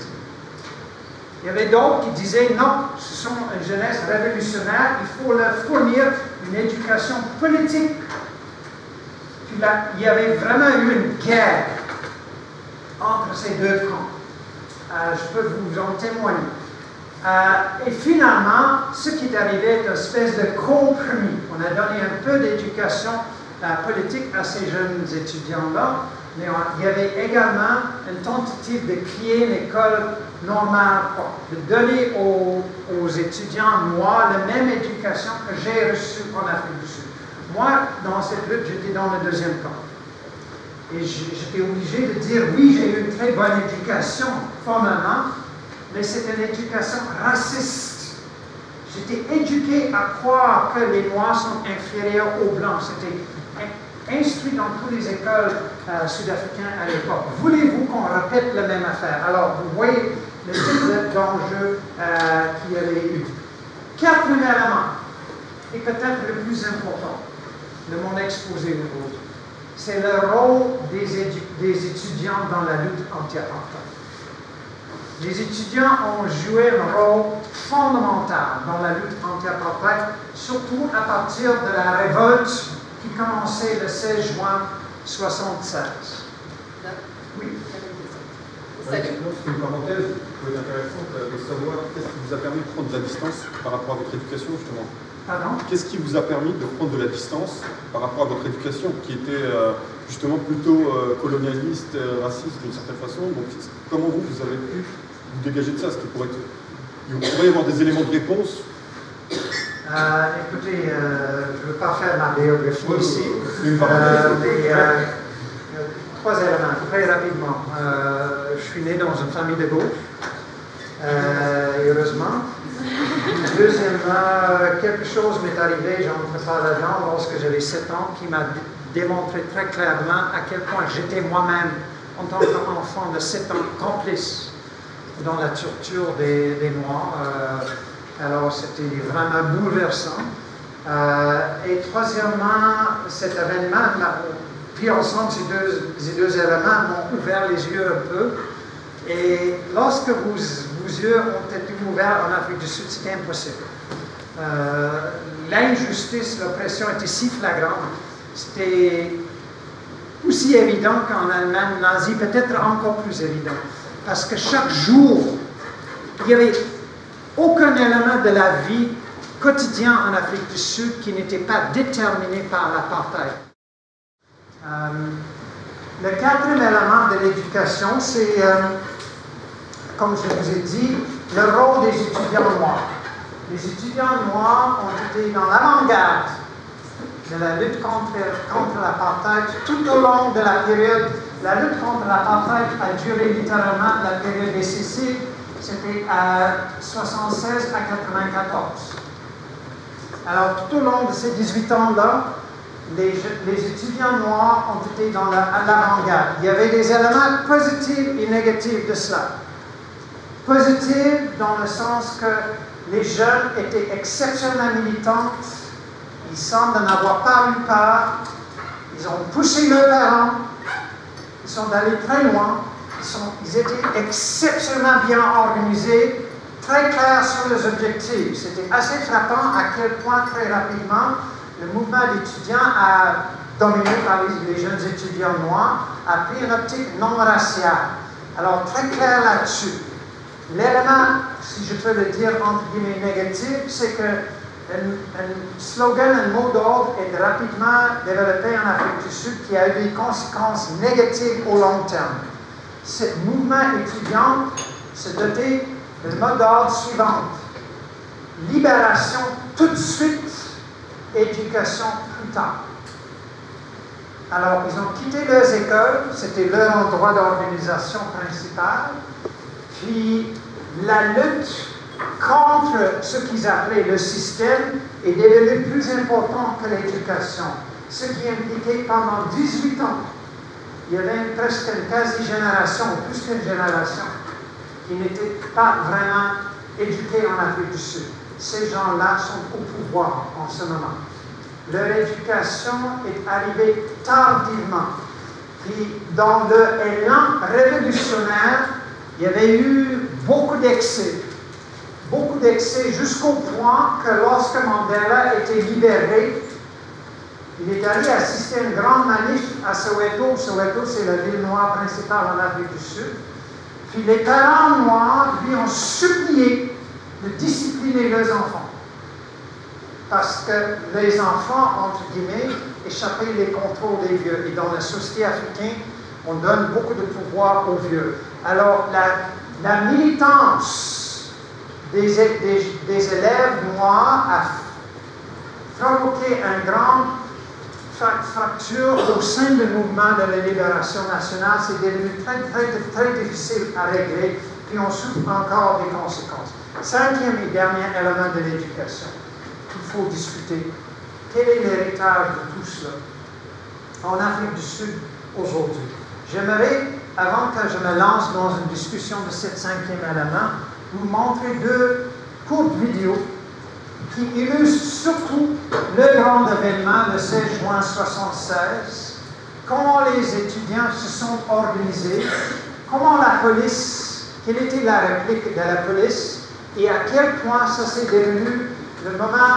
Il y avait d'autres qui disaient non, ce sont une jeunesse révolutionnaire, il faut leur fournir une éducation politique. Puis là, il y avait vraiment eu une guerre entre ces deux camps. Je peux vous en témoigner. Et finalement, ce qui est arrivé est une espèce de compromis. On a donné un peu d'éducation politique à ces jeunes étudiants-là, mais il y avait également une tentative de créer une école normale, de donner aux étudiants noirs la même éducation que j'ai reçue en Afrique du Sud. Moi, dans cette lutte, j'étais dans le deuxième camp. Et j'étais obligé de dire, oui, j'ai eu une très bonne éducation, formellement, mais c'est une éducation raciste. J'étais éduqué à croire que les Noirs sont inférieurs aux Blancs. C'était instruit dans toutes les écoles sud-africaines à l'époque. Voulez-vous qu'on répète la même affaire? Alors, vous voyez le type d'enjeu qu'il y avait eu. Quatrième élément, et peut-être le plus important de mon exposé aujourd'hui, c'est le rôle des étudiants dans la lutte anti-apartheid. Les étudiants ont joué un rôle fondamental dans la lutte anti-apartheid, surtout à partir de la révolte qui commençait le 16 juin 1976. Oui. Salut. C'est une parenthèse qui peut être intéressante de savoir qu'est-ce qui vous a permis de prendre de la distance par rapport à votre éducation, justement. Pardon? Qu'est-ce qui vous a permis de prendre de la distance par rapport à votre éducation, qui était justement plutôt colonialiste, raciste d'une certaine façon? Donc, comment vous avez pu vous dégager de ça? Ce qui pourrait être... Il pourrait y avoir des éléments de réponse. Écoutez, je ne veux pas faire ma biographie ici. Trois éléments, très rapidement. Je suis né dans une famille de gauche, heureusement. Deuxièmement, quelque chose m'est arrivé, j'en prépare là-dedans, lorsque j'avais 7 ans, qui m'a démontré très clairement à quel point j'étais moi-même, en tant qu'enfant de 7 ans, complice dans la torture des Noirs. Alors, c'était vraiment bouleversant. Et troisièmement, cet événement, puis ensemble, ces deux éléments m'ont ouvert les yeux un peu. Et lorsque vos yeux ont été ouverts en Afrique du Sud, c'était impossible. L'injustice, l'oppression était si flagrante, c'était aussi évident qu'en Allemagne nazie, peut-être encore plus évident. Parce que chaque jour, il n'y avait aucun élément de la vie quotidienne en Afrique du Sud qui n'était pas déterminé par l'apartheid. Le quatrième élément de l'éducation, c'est, comme je vous ai dit, le rôle des étudiants noirs. Les étudiants noirs ont été dans l'avant-garde de la lutte contre l'apartheid tout au long de la période. La lutte contre l'apartheid a duré littéralement la période décisive, c'était à 1976 à 1994. Alors, tout au long de ces 18 ans-là, les étudiants noirs ont été dans l'avant-garde. Il y avait des éléments positifs et négatifs de cela. Positifs dans le sens que les jeunes étaient exceptionnellement militants, ils semblent n'en avoir pas eu peur, ils ont poussé leurs parents, ils sont allés très loin, ils étaient exceptionnellement bien organisés, très clairs sur les objectifs. C'était assez frappant à quel point très rapidement le mouvement d'étudiants dominé par les jeunes étudiants noirs a pris une optique non raciale. Alors très clair là-dessus. L'élément, si je peux le dire entre guillemets négatif, c'est que un slogan, un mot d'ordre est rapidement développé en Afrique du Sud qui a eu des conséquences négatives au long terme. Ce mouvement étudiant se dotait du mot d'ordre suivant: libération tout de suite, éducation plus tard. Alors, ils ont quitté leurs écoles, c'était leur endroit d'organisation principal, puis la lutte contre ce qu'ils appelaient le système est devenue plus importante que l'éducation. ce qui impliquait pendant 18 ans, il y avait presque une quasi-génération, plus qu'une génération, qui n'était pas vraiment éduquée en Afrique du Sud. Ces gens-là sont au pouvoir en ce moment. Leur éducation est arrivée tardivement. Puis, dans l'élan révolutionnaire, il y avait eu beaucoup d'excès. Beaucoup d'excès jusqu'au point que lorsque Mandela était libéré, il est allé assister à une grande manif à Soweto. Soweto, c'est la ville noire principale en Afrique du Sud. Puis les parents noirs lui ont supplié de discipliner leurs enfants. Parce que les enfants, entre guillemets, échappaient les contrôles des vieux. Et dans la société africaine, on donne beaucoup de pouvoir aux vieux. Alors, la militance des élèves noirs a provoqué une grande fracture au sein du mouvement de la libération nationale. C'est devenu très difficile à régler, puis on souffre encore des conséquences. Cinquième et dernier élément de l'éducation qu'il faut discuter. Quel est l'héritage de tout cela en Afrique du Sud aujourd'hui? J'aimerais, avant que je me lance dans une discussion de ce cinquième élément, vous montrer deux courtes vidéos qui illustrent surtout le grand événement le 16 juin 1976, comment les étudiants se sont organisés, comment la police, quelle était la réplique de la police, et à quel point ça s'est devenu le moment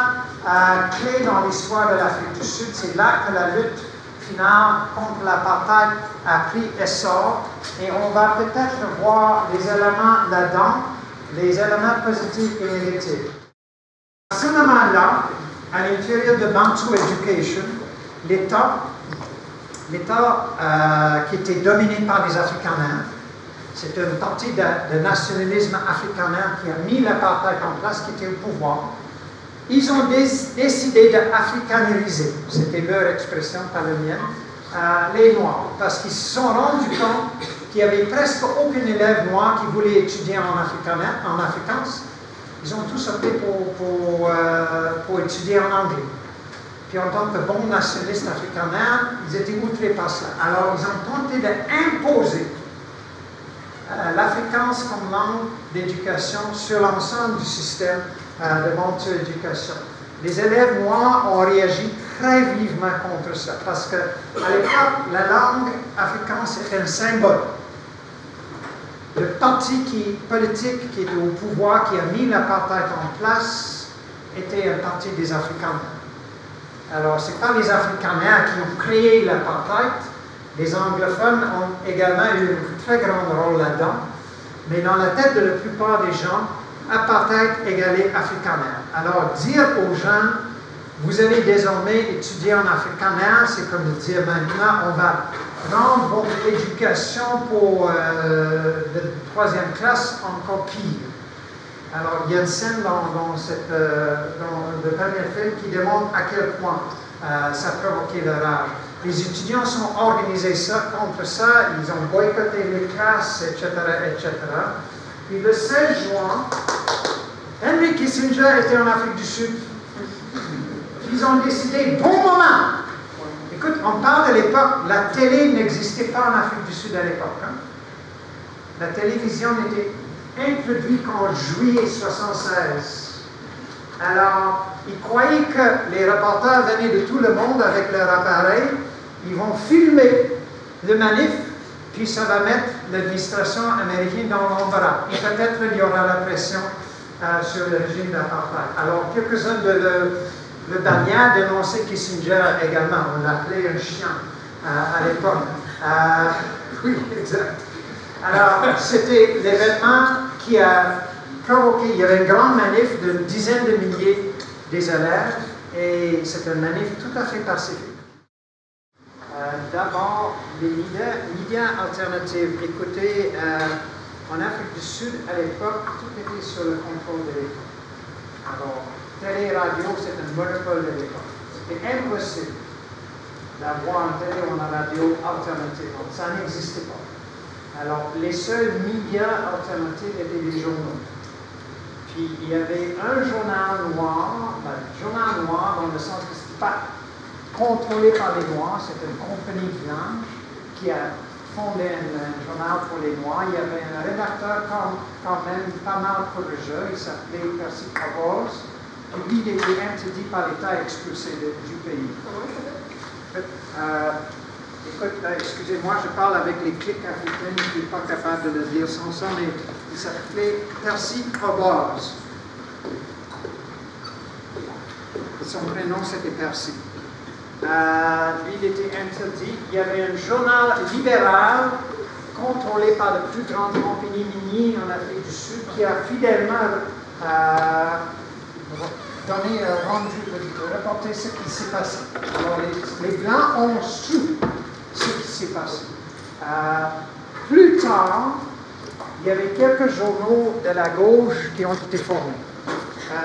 clé dans l'histoire de l'Afrique du Sud. C'est là que la lutte finale contre l'apartheid a pris essor, et on va peut-être voir les éléments là-dedans, les éléments positifs et négatifs. À ce moment-là, à l'intérieur de Bantu Education, l'État qui était dominé par les Afrikaners, c'est une partie de nationalisme afrikaner qui a mis l'apartheid en place, qui était au pouvoir. Ils ont décidé d'africaneriser, c'était leur expression, pas la mienne, les Noirs, parce qu'ils se sont rendus compte qu'il n'y avait presque aucun élève noir qui voulait étudier en afrikaans. Ils ont tous opté pour étudier en anglais. Puis en tant que bons nationalistes afrikaners, ils étaient outrés par cela. Alors ils ont tenté d'imposer l'afrikaans comme langue d'éducation sur l'ensemble du système de Bantu Education. Les élèves noirs ont réagi très vivement contre ça, parce qu'à l'époque, la langue afrikaans était un symbole. Le parti politique qui était au pouvoir, qui a mis l'apartheid en place, était un parti des Afrikaners. Alors, ce n'est pas les Afrikaners qui ont créé l'apartheid. Les anglophones ont également eu un très grand rôle là-dedans. Mais dans la tête de la plupart des gens, apartheid égale afrikaner. Alors, dire aux gens, vous allez désormais étudier en afrikaner, c'est comme de dire maintenant, on va rendre votre éducation pour la troisième classe encore pire. Alors, il y a une scène dans le dernier film qui démontre à quel point ça a provoqué leur rage. Les étudiants sont organisés contre ça, ils ont boycotté les classes, etc., etc. Puis le 16 juin, Henry Kissinger était en Afrique du Sud. Ils ont décidé, bon moment! Écoute, on parle de l'époque, la télé n'existait pas en Afrique du Sud à l'époque. Hein? La télévision n'était introduite qu'en juillet 1976. Alors, ils croyaient que les reporters venaient de tout le monde avec leur appareil, ils vont filmer le manif, puis ça va mettre l'administration américaine dans l'embarras. Et peut-être il y aura la pression sur le régime d'apartheid. Alors, quelques-uns de le Dania dénonçait Kissinger également. On l'appelait un chien à l'époque. Oui, exact. Alors, c'était l'événement qui a provoqué, il y avait une grande manif d'une dizaine de milliers des élèves, et c'était une manif tout à fait pacifique. D'abord, les médias alternatifs. Écoutez, en Afrique du Sud, à l'époque, tout était sous le contrôle de l'État. Alors, télé et radio, c'est un monopole de l'époque. C'était impossible d'avoir une télé ou une radio alternative. Ça n'existait pas. Alors, les seuls médias alternatifs étaient les journaux. Puis, il y avait un journal noir dans le sens que ce n'était pas contrôlé par les Noirs. C'est une compagnie blanche qui a fondé un journal pour les Noirs. Il y avait un rédacteur quand même pas mal courageux, il s'appelait Percy Provost. Et lui, il était interdit par l'État, expulsé du pays. Comment ça s'appelle? Écoute, excusez-moi, je parle avec les clics africains, je ne suis pas capable de le dire sans ça, mais il s'appelait Percy Provost. Son prénom, c'était Percy. Lui, il était interdit. Il y avait un journal libéral contrôlé par la plus grande compagnie minière en Afrique du Sud qui a fidèlement reporté ce qui s'est passé. Alors, les Blancs ont su ce qui s'est passé. Plus tard, il y avait quelques journaux de la gauche qui ont été formés.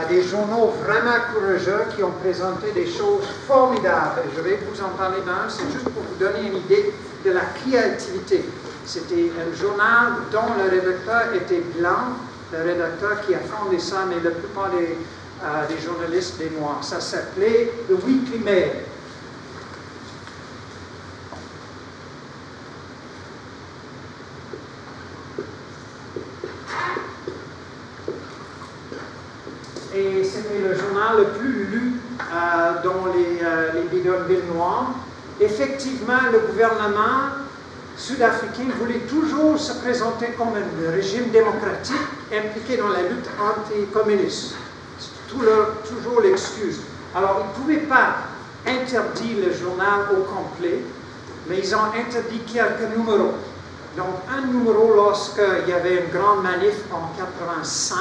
Des journaux vraiment courageux qui ont présenté des choses formidables. Je vais vous en parler d'un, c'est juste pour vous donner une idée de la créativité. C'était un journal dont le rédacteur était blanc, le rédacteur qui a fondé ça, mais la plupart des journalistes des Noirs. Ça s'appelait The Weekly Mail. Et c'était le journal le plus lu dans les bidonvilles noires. Effectivement, le gouvernement sud-africain voulait toujours se présenter comme un régime démocratique impliqué dans la lutte anticommuniste. C'est toujours l'excuse. Alors, ils ne pouvaient pas interdire le journal au complet, mais ils ont interdit quelques numéros. Donc, un numéro, lorsqu'il y avait une grande manif en 1985,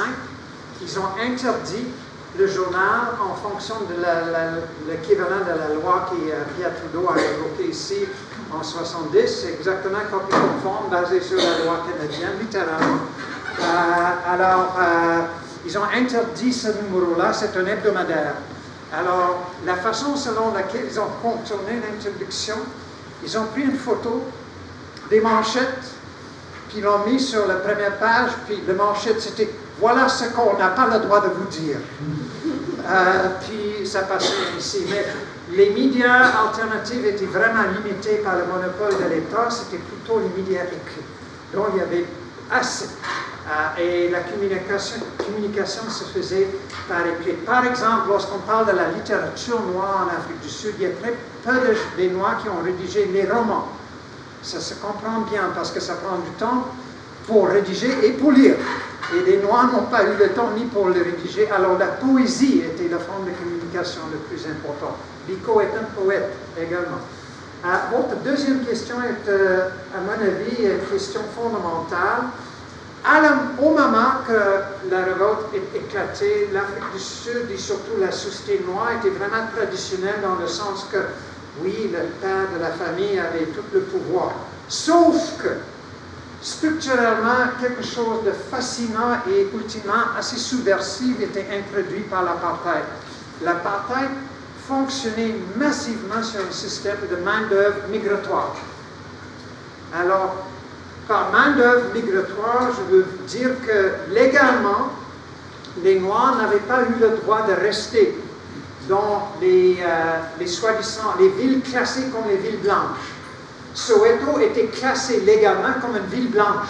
ils ont interdit le journal en fonction de l'équivalent de la loi que Pierre Trudeau a évoquée ici en 1970. C'est exactement copie conforme, basée sur la loi canadienne, littéralement. Ils ont interdit ce numéro-là, c'est un hebdomadaire. Alors, la façon selon laquelle ils ont contourné l'interdiction, ils ont pris une photo des manchettes, puis ils l'ont mis sur la première page, puis la manchette c'était « Voilà ce qu'on n'a pas le droit de vous dire ». Puis ça passait ici. Mais les médias alternatifs étaient vraiment limités par le monopole de l'État, c'était plutôt les médias écrits. Donc il y avait assez. Et la communication se faisait par écrit. Par exemple, lorsqu'on parle de la littérature noire en Afrique du Sud, il y a très peu de Noirs qui ont rédigé les romans. Ça se comprend bien parce que ça prend du temps pour rédiger et pour lire. Et les Noirs n'ont pas eu le temps ni pour le rédiger, alors la poésie était la forme de communication le plus important. Biko est un poète également. Votre deuxième question est, à mon avis, une question fondamentale. Au moment que la révolte est éclatée, l'Afrique du Sud et surtout la société noire était vraiment traditionnelle dans le sens que, oui, le père de la famille avait tout le pouvoir. Sauf que, structurellement, quelque chose de fascinant et ultimement assez subversif était introduit par l'apartheid. L'apartheid fonctionnait massivement sur un système de main-d'œuvre migratoire. Alors, par main-d'œuvre migratoire, je veux dire que légalement, les Noirs n'avaient pas eu le droit de rester dans les soi-disant, les villes classées comme les villes blanches. Soweto était classé légalement comme une ville blanche,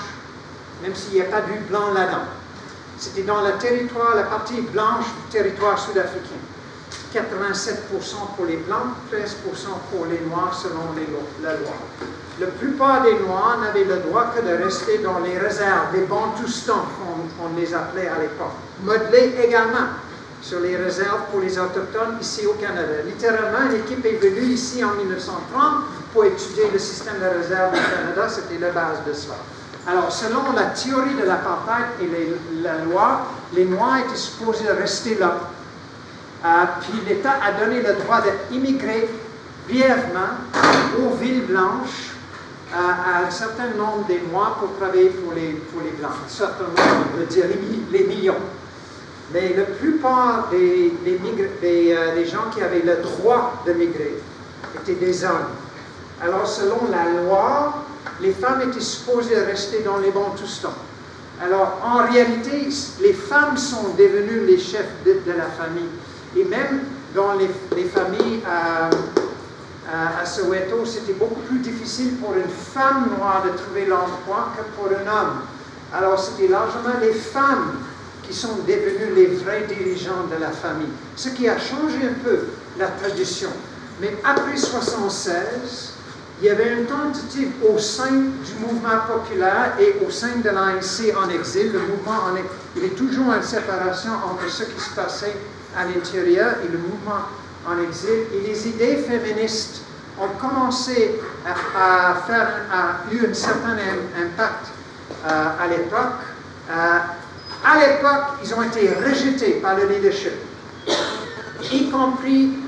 même s'il n'y a pas de blanc là-dedans. C'était dans le territoire, la partie blanche du territoire sud-africain. 87% pour les blancs, 13% pour les noirs selon la loi. La plupart des noirs n'avaient le droit que de rester dans les réserves, les bantoustans, comme on les appelait à l'époque. Modelés également sur les réserves pour les autochtones ici au Canada. Littéralement, l'équipe est venue ici en 1930 pour étudier le système de réserve du Canada, c'était la base de cela. Alors, selon la théorie de l'apartheid et la loi, les Noirs étaient supposés rester là. Puis l'État a donné le droit d'immigrer brièvement aux villes blanches à un certain nombre des Noirs pour travailler pour les Blancs. Un certain nombre, on veut dire les millions. Mais la plupart des gens qui avaient le droit de migrer étaient des hommes. Alors, selon la loi, les femmes étaient supposées rester dans les bantoustans. Alors, en réalité, les femmes sont devenues les chefs de la famille. Et même dans les familles à Soweto, c'était beaucoup plus difficile pour une femme noire de trouver l'emploi que pour un homme. Alors, c'était largement les femmes qui sont devenues les vrais dirigeants de la famille, ce qui a changé un peu la tradition. Mais après 1976, il y avait une tentative au sein du mouvement populaire et au sein de l'ANC en exil. Le mouvement il y avait toujours une séparation entre ce qui se passait à l'intérieur et le mouvement en exil. Et les idées féministes ont commencé à eu un certain impact à l'époque. À l'époque, ils ont été rejetés par le leadership, y compris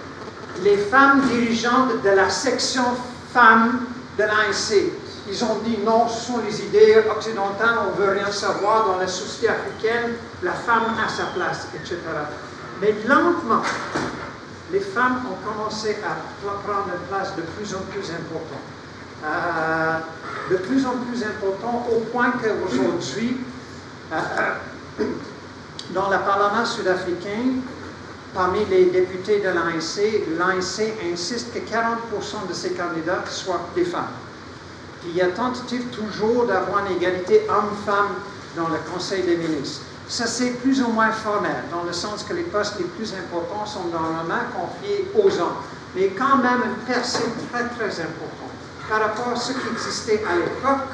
les femmes dirigeantes de la section femmes de l'ANC. Ils ont dit non, ce sont les idées occidentales, on ne veut rien savoir dans la société africaine, la femme a sa place, etc. Mais lentement, les femmes ont commencé à prendre une place de plus en plus importante. De plus en plus important au point qu'aujourd'hui, dans le Parlement sud-africain, parmi les députés de l'ANC insiste que 40% de ses candidats soient des femmes. Puis il y a tentative toujours d'avoir une égalité homme-femme dans le Conseil des ministres. Ça, c'est plus ou moins formel, dans le sens que les postes les plus importants sont normalement confiés aux hommes. Mais quand même, une percée très, très importante. Par rapport à ce qui existait à l'époque,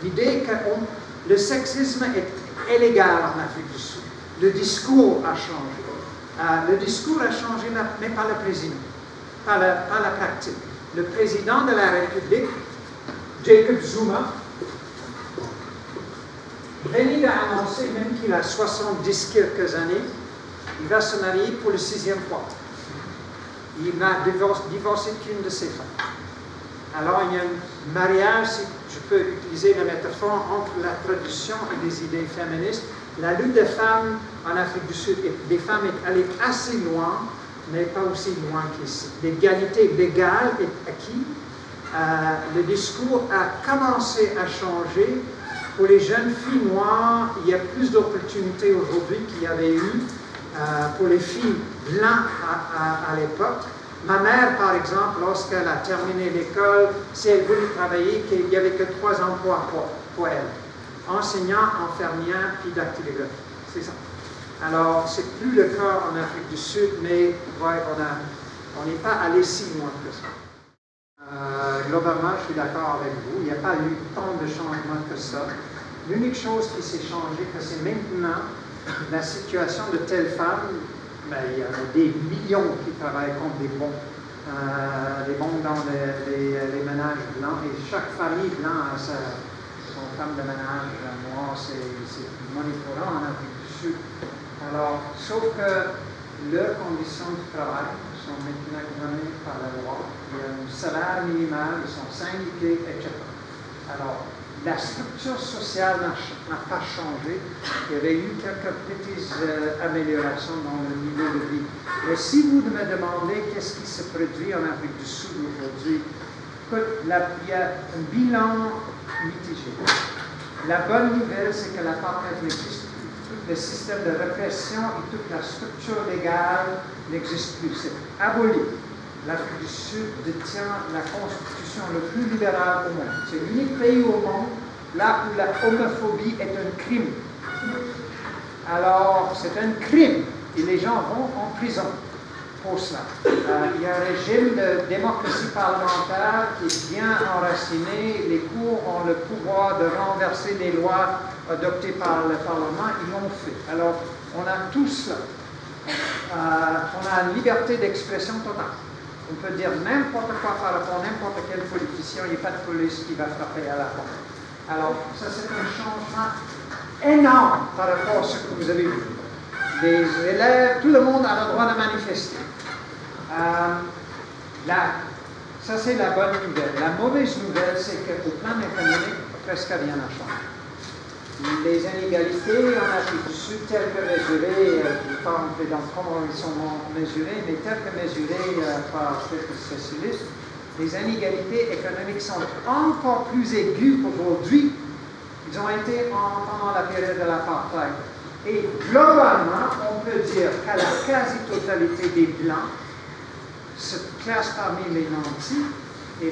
l'idée que le sexisme est illégal en Afrique du Sud. Le discours a changé. Le discours a changé, mais pas le président, pas la pratique. Le président de la République, Jacob Zuma, venait d'annoncer, même qu'il a 70 quelques années, il va se marier pour la 6e fois. Il n'a divorcé qu'une de ses femmes. Alors, il y a un mariage, si je peux utiliser la métaphore, entre la tradition et les idées féministes. La lutte des femmes en Afrique du Sud, des femmes est allée assez loin, mais pas aussi loin qu'ici. L'égalité légale est acquise. Le discours a commencé à changer. Pour les jeunes filles noires, il y a plus d'opportunités aujourd'hui qu'il y avait eu pour les filles blanches à l'époque. Ma mère, par exemple, lorsqu'elle a terminé l'école, si elle voulait travailler, il n'y avait que 3 emplois pour elle. Enseignant, infirmière, puis dactylographie. C'est ça. Alors, c'est plus le cas en Afrique du Sud, mais ouais, on n'est pas allé si loin que ça. Globalement, je suis d'accord avec vous. Il n'y a pas eu tant de changements que ça. L'unique chose qui s'est changée, c'est maintenant la situation de telle femme. Ben, il y en a des millions qui travaillent comme des bons dans les ménages blancs. Et chaque famille blanche a son femme de ménage noire. C'est monitorat en Afrique du Sud. Alors, sauf que leurs conditions de travail sont maintenant gouvernées par la loi. Il y a un salaire minimal, ils sont syndiqués, etc. Alors, la structure sociale n'a pas changé. Il y avait eu quelques petites améliorations dans le niveau de vie. Mais si vous me demandez qu'est-ce qui se produit en Afrique du Sud aujourd'hui, il y a un bilan mitigé. La bonne nouvelle, c'est que l'apartheid n'existe plus. Tout le système de répression et toute la structure légale n'existe plus. C'est aboli. L'Afrique du Sud détient la constitution le plus libérale au monde. C'est l'unique pays au monde là où la homophobie est un crime. Alors, c'est un crime et les gens vont en prison pour cela. Il y a un régime de démocratie parlementaire qui est bien enraciné. Les cours ont le pouvoir de renverser les lois adoptées par le Parlement. Ils l'ont fait. Alors, on a tout cela. On a une liberté d'expression totale. On peut dire n'importe quoi par rapport à n'importe quel politicien, il n'y a pas de police qui va frapper à la porte. Alors, ça c'est un changement énorme par rapport à ce que vous avez vu. Les élèves, tout le monde a le droit de manifester. Ça c'est la bonne nouvelle. La mauvaise nouvelle, c'est qu'au plan économique, presque rien n'a changé. Les inégalités en Afrique du Sud, telles que mesurées, je ne vais pas entrer dans comment ils sont mesurées, mais telles que mesurées par quelques spécialistes, les inégalités économiques sont encore plus aiguës aujourd'hui qu'ils ont été pendant la période de l'apartheid. Et globalement, on peut dire qu'à la quasi-totalité des Blancs se classent parmi les nantis, et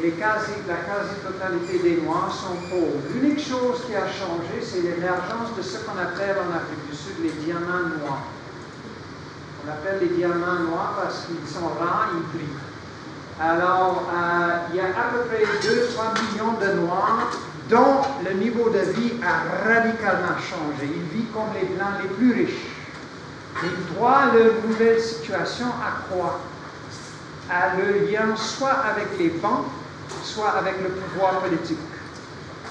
la quasi-totalité des Noirs sont pauvres. L'unique chose qui a changé, c'est l'émergence de ce qu'on appelle en Afrique du Sud les diamants noirs. On appelle les diamants noirs parce qu'ils sont rares, ils brillent. Alors, il y a à peu près 2-3 millions de Noirs dont le niveau de vie a radicalement changé. Ils vivent comme les Blancs les plus riches. Ils voient leur nouvelle situation à quoi? À leur lien soit avec les banques, soit avec le pouvoir politique.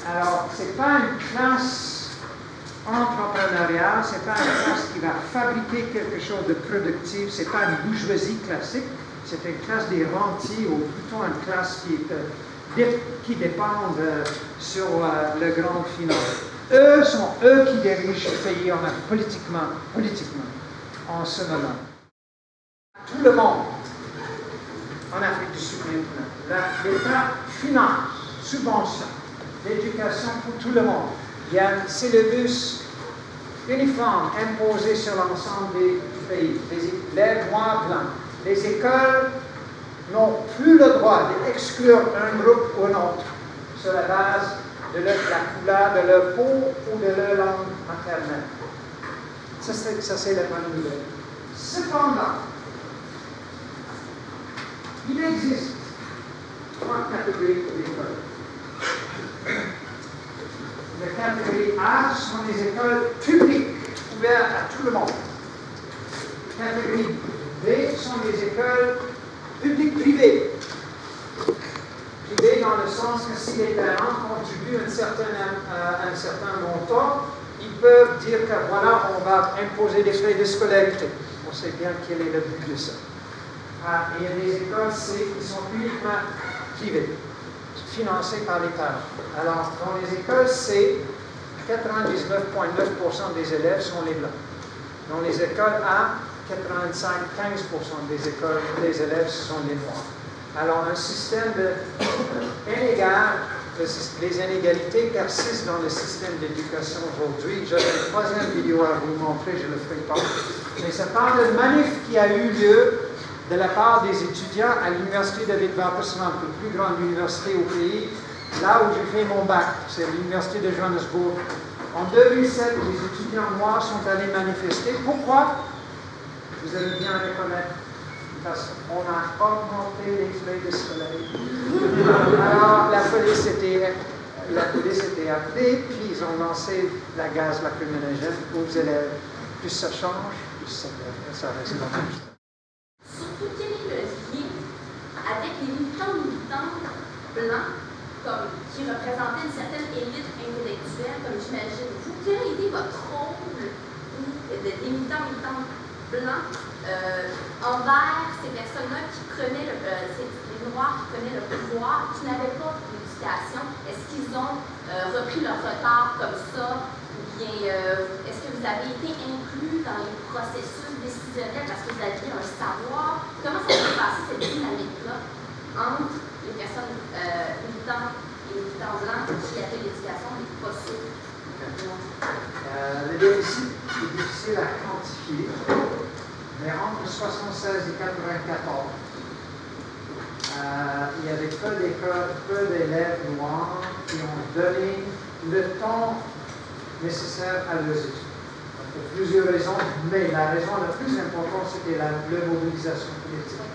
Alors, ce n'est pas une classe entrepreneuriale, ce n'est pas une classe qui va fabriquer quelque chose de productif, ce n'est pas une bourgeoisie classique, c'est une classe des rentiers, ou plutôt une classe qui dépend sur le grand finance. Sont eux qui dirigent le pays politiquement, en ce moment. Tout le monde, en Afrique du Sud maintenant, l'État finance, subventionne l'éducation pour tout le monde. Il y a un syllabus uniforme imposé sur l'ensemble du pays, les élèves noirs blancs. Les écoles n'ont plus le droit d'exclure un groupe ou un autre sur la base de la couleur de leur peau ou de leur langue maternelle. Ça, c'est la bonne nouvelle. Cependant, il existe 3 catégories d'écoles. La catégorie A sont les écoles publiques, ouvertes à tout le monde. La catégorie B sont les écoles publiques privées. Privées dans le sens que si les parents contribuent un certain montant, ils peuvent dire que voilà, on va imposer des frais de scolarité. On sait bien quel est le but de ça. Il y a des écoles C qui sont uniquement privées, financées par les parents. Alors, dans les écoles C, 99,9% des élèves sont les Blancs. Dans les écoles A, 85-15% des élèves sont les Noirs. Alors, un système inégal, les inégalités persistent dans le système d'éducation aujourd'hui. J'ai une 3e vidéo à vous montrer, je ne le ferai pas. Mais ça parle d'une manif qui a eu lieu de la part des étudiants à l'université de Witwatersrand, la plus grande université au pays, là où j'ai fait mon bac, c'est l'université de Johannesburg. En 2007, les étudiants noirs sont allés manifester. Pourquoi? Vous allez bien reconnaître, parce qu'on a augmenté les frais de scolarité. Alors, la police était appelée, puis ils ont lancé la gaz lacrymogène aux élèves. Plus ça change, plus ça reste dans le système. Surtout, quel est le lien avec les militants blancs qui représentaient une certaine élite intellectuelle, comme j'imagine vous? Quel a été votre rôle des militants blancs envers ces personnes-là qui prenaient les Noirs qui prenaient le pouvoir, qui n'avaient pas d'éducation? Est-ce qu'ils ont repris leur retard comme ça? Ou bien est-ce que vous avez été inclus dans les processus décisionnels parce que vous aviez un savoir? Comment ça s'est passé cette dynamique-là entre les personnes militantes et les militants blancs qui avaient l'éducation et pas ceux? Le déficit est difficile à quantifier, mais entre 1976 et 1994, il y avait peu d'élèves noirs qui ont donné le temps nécessaire à leurs études. Pour plusieurs raisons, mais la raison la plus importante, c'était la mobilisation politique.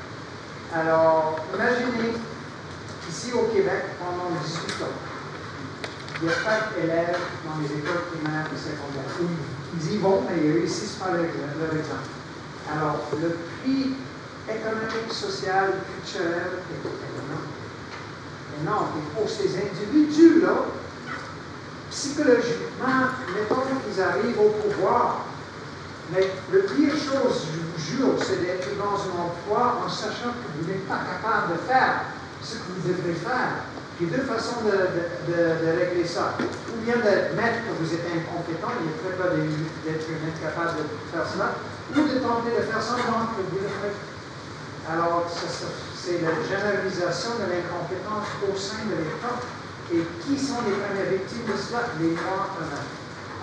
Alors, imaginez, ici au Québec, pendant 18 ans, il n'y a pas d'élèves dans les écoles primaires et secondaires. Ils y vont, mais ils réussissent pas leur examen. Alors, le prix économique, social, culturel est énorme. Et pour ces individus-là, psychologiquement, mettons qu'ils arrivent au pouvoir, mais le pire chose, je vous jure, c'est d'être dans un emploi en sachant que vous n'êtes pas capable de faire ce que vous devrez faire. Il y a deux façons de régler ça. Ou bien d'admettre que vous êtes incompétent, il y a très peu d'êtres humains capables de faire cela, ou de tenter de faire semblant que vous le faites. Alors, c'est la généralisation de l'incompétence au sein de l'État. Et qui sont les premières victimes de cela? Les Noirs eux-mêmes.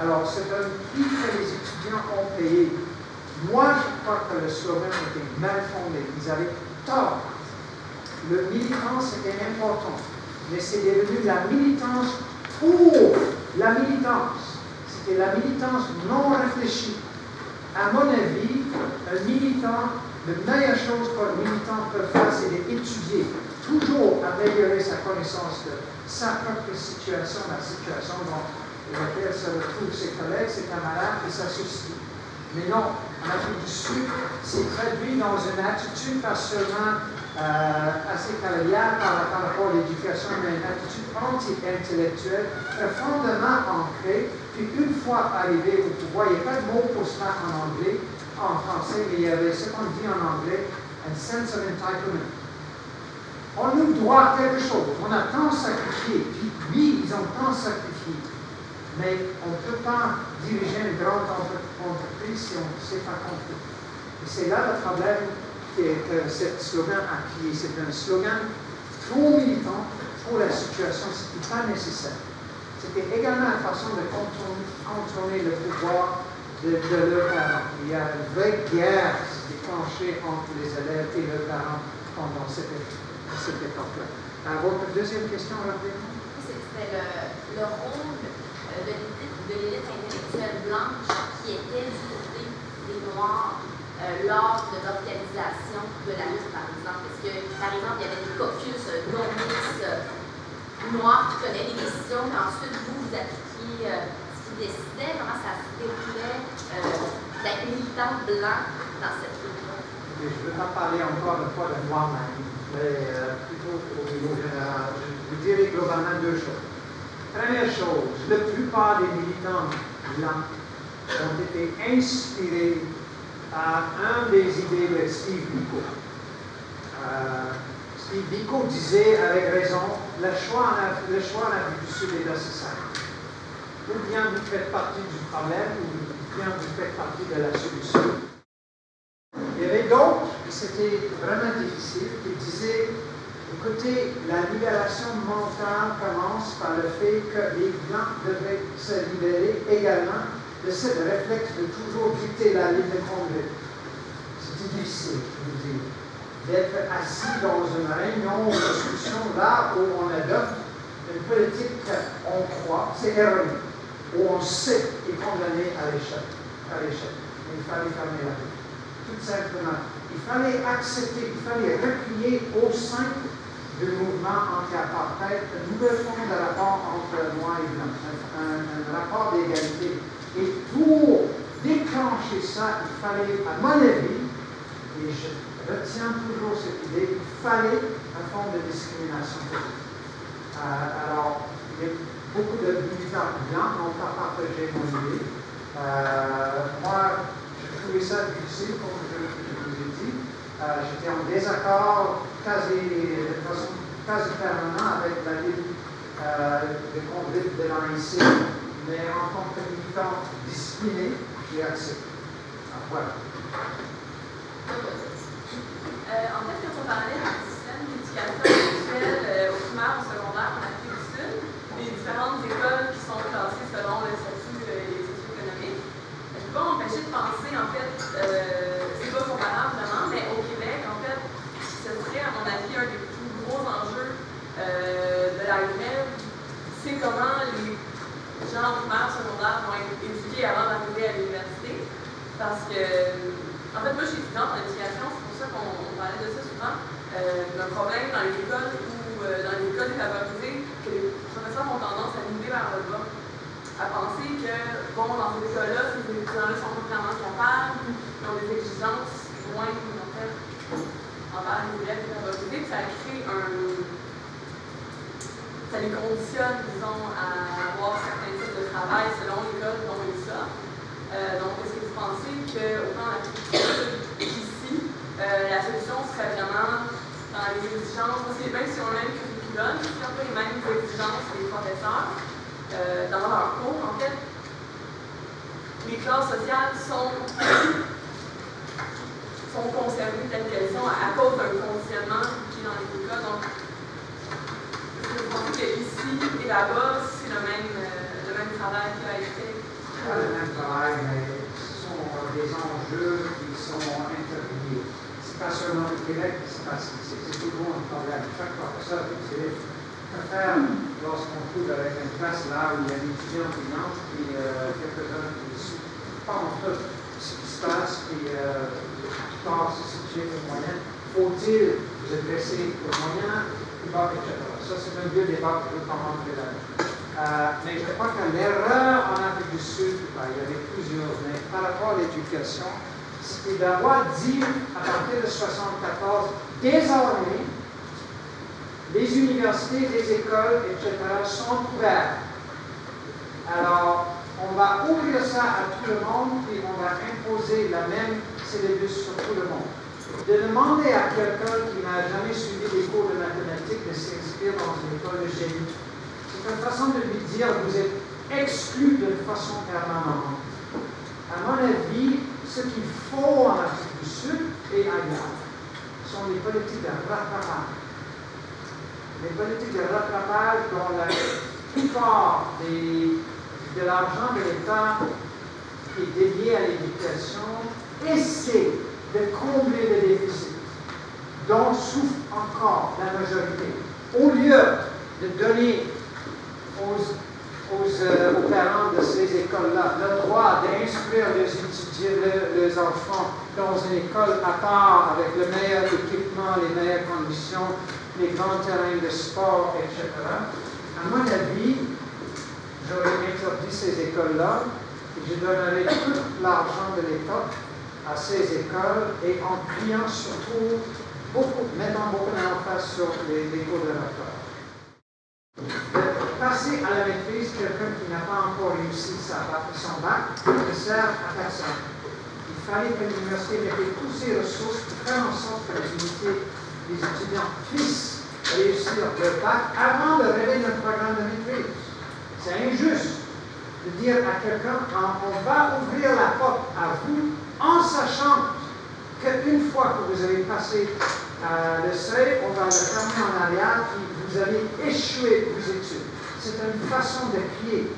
Alors, c'est un prix que les étudiants ont payé. Moi, je crois que le slogan était mal fondé. Ils avaient tort. le militant c'était important, mais c'est devenu la militance pour la militance. C'était la militance non réfléchie. À mon avis, un militant, la meilleure chose qu'un militant peut faire, c'est d'étudier, toujours améliorer sa connaissance de sa propre situation, la situation dans laquelle se retrouvent ses collègues, ses camarades et sa société. Mais non, en Afrique du Sud, c'est traduit dans une attitude pas seulement assez coloniale par rapport à l'éducation, mais une attitude anti-intellectuelle profondément ancrée. Puis une fois arrivé au pouvoir, il n'y a pas de mot pour cela en anglais, en français, mais il y avait ce qu'on dit en anglais, un sense of entitlement. On nous doit quelque chose, on a tant sacrifié, puis oui, ils ont tant sacrifié. Mais on ne peut pas diriger une grande entreprise si on ne s'est pas compris. Et c'est là le problème que ce slogan a créé. C'est un slogan trop militant pour la situation, ce qui n'est pas nécessaire. C'était également une façon de contrôler le pouvoir de leurs parents. Il y a une vraie guerre déclenchée entre les élèves et leurs parents pendant cette époque-là. Votre deuxième question, rappelez-moi? C'était le rôle de l'élite intellectuelle blanche qui était du côté des Noirs lors de l'organisation de la lutte, par exemple. Parce que, par exemple, il y avait des caucus non-mixtes noirs qui prenaient des décisions, mais ensuite, vous appliquiez ce qu'ils décidaient, comment ça se déroulait d'être militant blanc dans cette lutte-là. Je ne veux pas parler encore une fois de moi-même, mais plutôt au niveau général. Je vous dirais globalement deux choses. Première chose, la plupart des militants blancs ont été inspirés par une des idées de Steve Biko. Steve Biko disait avec raison, le choix en Afrique du Sud est assez simple. Ou bien vous faites partie du problème, ou bien vous faites partie de la solution. Il y avait d'autres, et c'était vraiment difficile, qui disaient écoutez, la libération mentale commence par le fait que les Blancs devraient se libérer également de ce réflexe de toujours dicter la ligne de conduite. C'était difficile, je vous dis, d'être assis dans une réunion ou une discussion là où on adopte une politique qu'on croit, c'est erroné, où on sait est condamné à l'échec. Il fallait fermer la rue. Tout simplement. Il fallait accepter, il fallait replier au sein du mouvement anti-apartheid, une nouvelle forme de rapport entre noirs et blancs, un rapport d'égalité. Et pour déclencher ça, il fallait, à mon avis, et je retiens toujours cette idée, il fallait une forme de discrimination positive. Alors, il y a beaucoup de militants blancs n'ont pas partagé mon idée. Moi, j'ai trouvé ça difficile, comme je vous ai dit. J'étais en désaccord de façon quasi permanente avec la ligne de conduite de l'ANC, mais en tant que militant discipliné, j'ai accepté. Voilà. En fait, quand on parlait du système d'éducation sexuelle au primaire, au secondaire, en Afrique du Sud, les différentes écoles qui sont classées selon le statut socio-économique, je ne peux pas m'empêcher de penser, en fait, c'est pas comparable vraiment, mais au Québec, en fait, ce serait, à mon avis, un des plus gros enjeux de la grève, c'est comment les gens en primaire, secondaire vont être éduqués avant d'arriver à l'université. Parce que, en fait, moi, je suis étudiante en éducation, c'est pour ça qu'on parlait de ça souvent. Un problème dans les écoles ou dans les écoles défavorisées, que les professeurs ont tendance à miner vers le bas, à penser que, bon, dans ces écoles-là, ces étudiants-là sont pas vraiment capables, ils ont des exigences moins, en fait, envers les élèves défavorisés, puis ça crée ça les conditionne, disons, à avoir certains types de travail selon l'école dont ils sortent. Donc, est-ce que vous pensez qu'autant en Afrique du Sud qu'ici, la solution serait vraiment dans les exigences, parce que même si on a le même curriculum, si on a les mêmes exigences des professeurs, dans leur cours, en fait, les classes sociales sont conservées telles qu'elles sont à cause d'un conditionnement qui est dans les deux cas. Donc, est-ce que vous pensez qu'ici et là-bas, c'est le même travail qui a été fait? Pas le même travail, mais ce sont des enjeux qui sont interliés. Ce pas seulement au Québec, c'est toujours un problème. Chaque professeur préfère, lorsqu'on trouve avec une classe là où il y a un étudiant qui entre, puis quelques-uns qui pensent tout ce qui se passe, puis par ce sujet de moyens, faut-il vous adresser aux moyens, etc. Ça, c'est un vieux débat que je ne veux pas rentrer là. Mais je crois que l'erreur en Afrique du Sud, il y avait plusieurs, mais par rapport à l'éducation, c'était d'avoir dit à partir de 1974, désormais, les universités, les écoles, etc. sont ouvertes. Alors, on va ouvrir ça à tout le monde et on va imposer la même syllabus sur tout le monde. De demander à quelqu'un qui n'a jamais suivi les cours de mathématiques de s'inscrire dans une école de génie, c'est une façon de lui dire vous êtes exclu d'une façon permanente. À mon avis, ce qu'il faut en Afrique du Sud et ailleurs sont les politiques de rattrapage. Les politiques de rattrapage dont la plupart de l'argent de l'État qui est dédié à l'éducation essaie de combler le déficit dont souffre encore la majorité. Au lieu de donner aux parents de ces écoles-là le droit d'inscrire leurs enfants dans une école à part avec le meilleur équipement, les meilleures conditions, les grands terrains de sport, etc. À mon avis, j'aurais interdit ces écoles-là et je donnerais tout l'argent de l'État à ces écoles et en criant surtout mettant beaucoup d'emphase sur les cours de rapport. Passer à la maîtrise, quelqu'un qui n'a pas encore réussi son bac ne sert à personne. Il fallait que l'université mette toutes ses ressources pour faire en sorte que les étudiants puissent réussir leur bac avant de rêver d'un programme de maîtrise. C'est injuste de dire à quelqu'un on va ouvrir la porte à vous en sachant qu'une fois que vous avez passé le seuil, on va le fermer en arrière et vous allez échouer vos études. C'est une façon de crier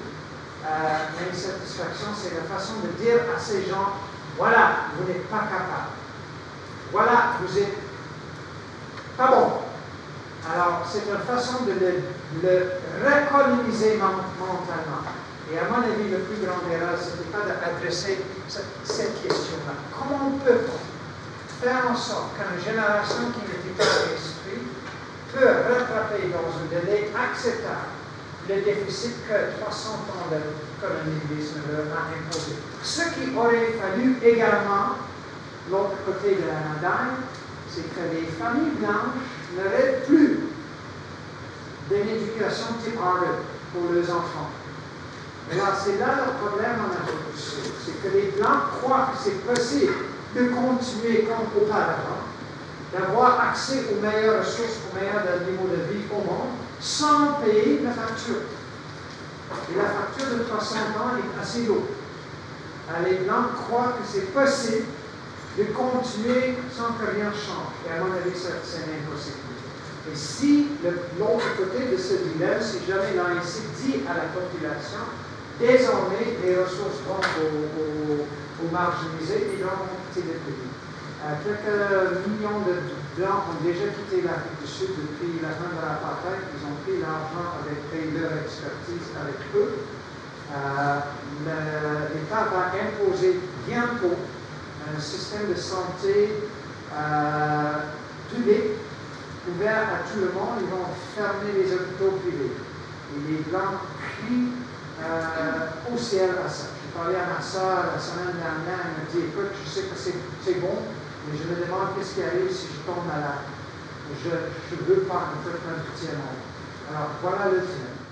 l'insatisfaction, c'est la façon de dire à ces gens, voilà, vous n'êtes pas capable. Voilà, vous n'êtes pas bon. Alors, c'est une façon de le recoloniser mentalement. Et à mon avis, le plus grand erreur, ce n'était pas d'adresser cette question-là. Comment peut-on faire en sorte qu'une génération qui n'était pas instruite peut rattraper dans un délai acceptable le déficit que 300 ans de colonialisme leur a imposé? Ce qui aurait fallu également, l'autre côté de la médaille, c'est que les familles blanches n'auraient plus d'une éducation type Harvard pour leurs enfants. Alors, c'est là le problème en Afrique du Sud. C'est que les Blancs croient que c'est possible de continuer comme auparavant, d'avoir accès aux meilleures ressources, aux meilleurs niveaux de vie au monde, sans payer la facture. Et la facture de 300 ans est assez lourde. Les Blancs croient que c'est possible de continuer sans que rien change. Et à mon avis, c'est impossible. Et si l'autre côté de ce dilemme, si jamais l'ANC dit à la population, désormais, les ressources vont aux marginalisés et donc vont quitter le pays. Quelques millions de Blancs ont déjà quitté l'Afrique du Sud depuis la fin de l'apartheid. Ils ont pris l'argent avec leur expertise avec eux. L'État va imposer bientôt un système de santé public ouvert à tout le monde. Ils vont fermer les hôpitaux privés. Et les Blancs crient au ciel à ça. J'ai parlé à ma soeur la semaine dernière, elle m'a dit, écoute, je sais que c'est bon, mais je me demande qu'est-ce qui arrive si je tombe malade. Je ne veux pas me faire un petit monde. Alors, voilà le dilemme.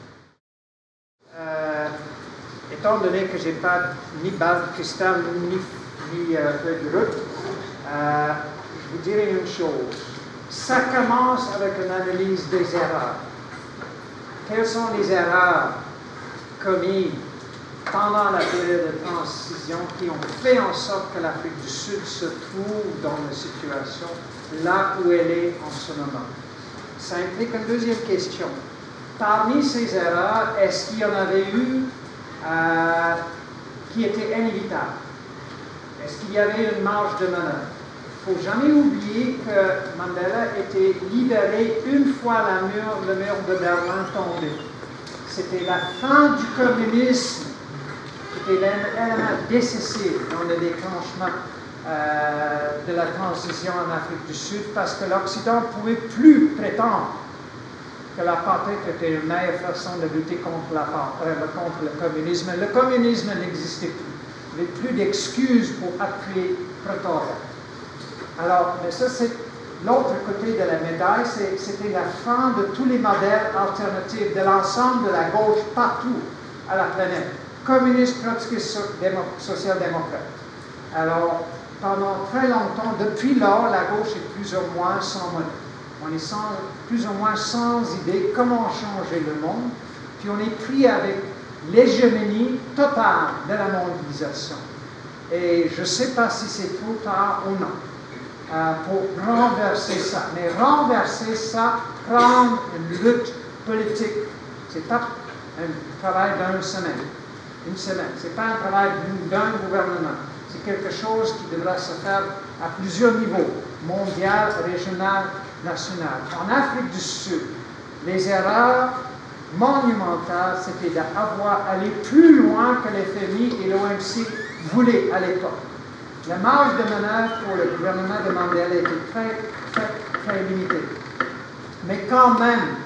Étant donné que je n'ai pas ni balle de cristal, ni feuille de route, je vous dirai une chose. Ça commence avec une analyse des erreurs. Quelles sont les erreurs commises pendant la période de transition qui ont fait en sorte que l'Afrique du Sud se trouve dans la situation là où elle est en ce moment? Ça implique une deuxième question. Parmi ces erreurs, est-ce qu'il y en avait eu qui étaient inévitables? Est-ce qu'il y avait une marge de manœuvre? ne faut jamais oublier que Mandela était libéré une fois le mur de Berlin tombé. C'était la fin du communisme, c'était l'élément décisif dans le déclenchement de la transition en Afrique du Sud, parce que l'Occident ne pouvait plus prétendre que l'apartheid était une meilleure façon de lutter contre le communisme. Le communisme n'existait plus. Il n'y avait plus d'excuses pour appuyer Pretoria. Alors, mais ça, c'est l'autre côté de la médaille, c'était la fin de tous les modèles alternatifs de l'ensemble de la gauche partout à la planète. Communiste, trotskiste, social-démocrate. Alors, pendant très longtemps, depuis lors, la gauche est plus ou moins sans modèle. On est plus ou moins sans idée comment changer le monde, puis on est pris avec l'hégémonie totale de la mondialisation. Et je ne sais pas si c'est trop tard ou non pour renverser ça. Mais renverser ça, prendre une lutte politique, ce n'est pas un travail d'une semaine. Une semaine. Ce n'est pas un travail d'un gouvernement. C'est quelque chose qui devra se faire à plusieurs niveaux, mondial, régional, national. En Afrique du Sud, les erreurs monumentales, c'était d'avoir allé plus loin que les FMI et l'OMC voulaient à l'époque. La marge de manœuvre pour le gouvernement de Mandela était très limitée. Mais quand même,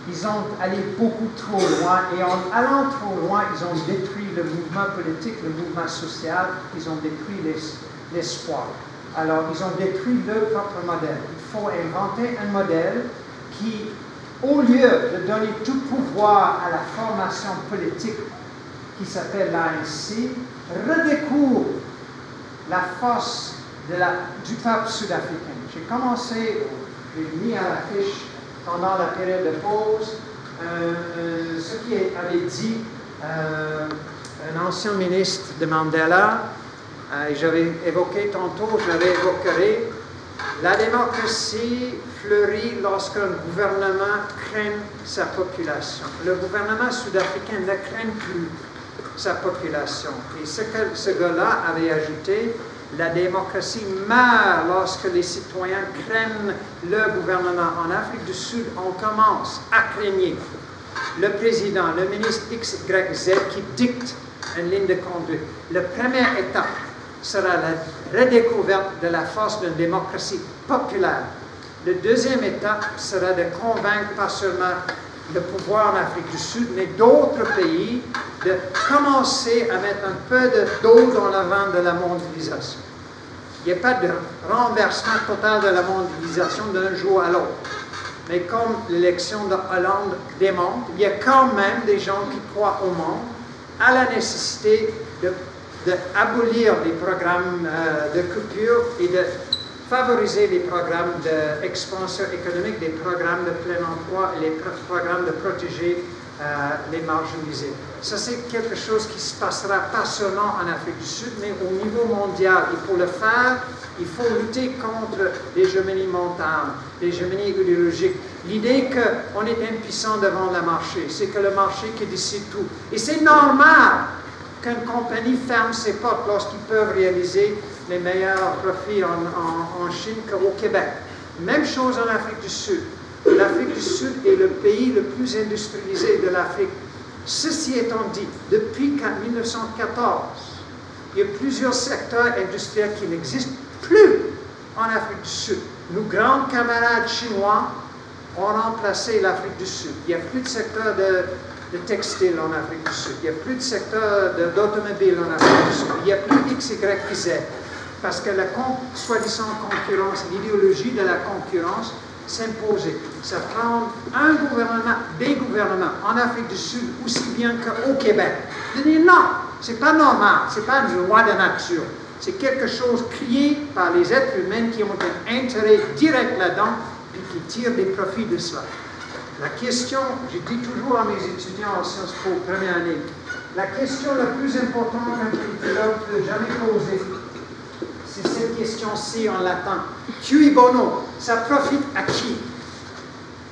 ils ont allé beaucoup trop loin, et en allant trop loin, ils ont détruit le mouvement politique, le mouvement social, ils ont détruit l'espoir. Alors, ils ont détruit leur propre modèle. Il faut inventer un modèle qui, au lieu de donner tout pouvoir à la formation politique qui s'appelle l'ANC, redécouvre la force du peuple sud-africain. J'ai commencé, j'ai mis à l'affiche pendant la période de pause ce qui avait dit un ancien ministre de Mandela, et j'avais évoqué tantôt, je l'avais évoqué, la démocratie fleurit lorsqu'un gouvernement craint sa population. Le gouvernement sud-africain ne craint plus sa population. Et ce que ce gars-là avait ajouté, la démocratie meurt lorsque les citoyens craignent le gouvernement. En Afrique du Sud, on commence à craigner le président, le ministre XYZ qui dicte une ligne de conduite. La première étape sera la redécouverte de la force d'une démocratie populaire. La deuxième étape sera de convaincre pas seulement le pouvoir en Afrique du Sud, mais d'autres pays de commencer à mettre un peu d'eau dans le vin de la mondialisation. Il n'y a pas de renversement total de la mondialisation d'un jour à l'autre. Mais comme l'élection de Hollande démontre, il y a quand même des gens qui croient au monde, à la nécessité d'abolir les programmes de coupure et de favoriser les programmes d'expansion économique, des programmes de plein emploi et les programmes de protéger les marginalisés. Ça, c'est quelque chose qui se passera pas seulement en Afrique du Sud, mais au niveau mondial. Et pour le faire, il faut lutter contre l'hégémonie mentale, l'hégémonie idéologique. L'idée qu'on est impuissant devant le marché, c'est que le marché qui décide tout. Et c'est normal qu'une compagnie ferme ses portes lorsqu'ils peuvent réaliser les meilleurs profits en Chine qu'au Québec. Même chose en Afrique du Sud. L'Afrique du Sud est le pays le plus industrialisé de l'Afrique. Ceci étant dit, depuis 1914, il y a plusieurs secteurs industriels qui n'existent plus en Afrique du Sud. Nos grands camarades chinois ont remplacé l'Afrique du Sud. Il n'y a plus de secteur de textile en Afrique du Sud. Il n'y a plus de secteur d'automobile en Afrique du Sud. Il n'y a plus X, Y et Z. Parce que la soi-disant concurrence, l'idéologie de la concurrence s'imposait. Ça prend un gouvernement, des gouvernements en Afrique du Sud aussi bien qu'au Québec. De dire non, c'est pas normal, c'est pas une loi de nature. C'est quelque chose créé par les êtres humains qui ont un intérêt direct là-dedans et qui tirent des profits de cela. La question, je dis toujours à mes étudiants en Sciences Po, première année, la question la plus importante qu'un philosophe ne peut jamais poser, c'est cette question-ci en latin. Cui bono? Ça profite à qui?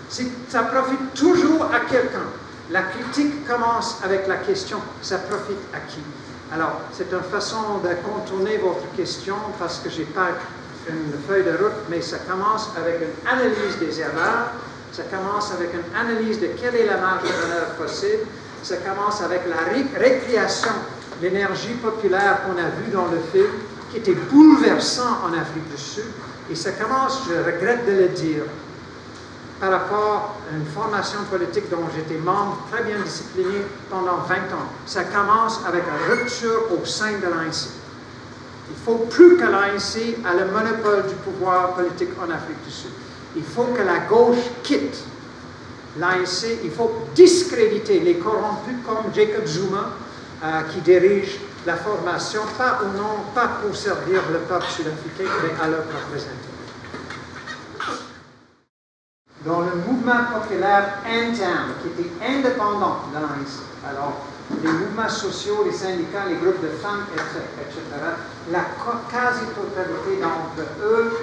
Ça profite toujours à quelqu'un. La critique commence avec la question, ça profite à qui? Alors, c'est une façon de contourner votre question parce que je n'ai pas une feuille de route, mais ça commence avec une analyse des erreurs, ça commence avec une analyse de quelle est la marge de manœuvre possible, ça commence avec la récréation de l'énergie populaire qu'on a vue dans le film, qui était bouleversant en Afrique du Sud, et ça commence, je regrette de le dire, par rapport à une formation politique dont j'étais membre, très bien discipliné pendant 20 ans. Ça commence avec une rupture au sein de l'ANC. Il ne faut plus que l'ANC ait le monopole du pouvoir politique en Afrique du Sud. Il faut que la gauche quitte l'ANC. Il faut discréditer les corrompus comme Jacob Zuma, qui dirige la formation, pas pour servir le peuple sud-africain, mais à leur représenter. Dans le mouvement populaire interne, qui était indépendant de l'ANC, alors les mouvements sociaux, les syndicats, les groupes de femmes, etc., la quasi-totalité d'entre eux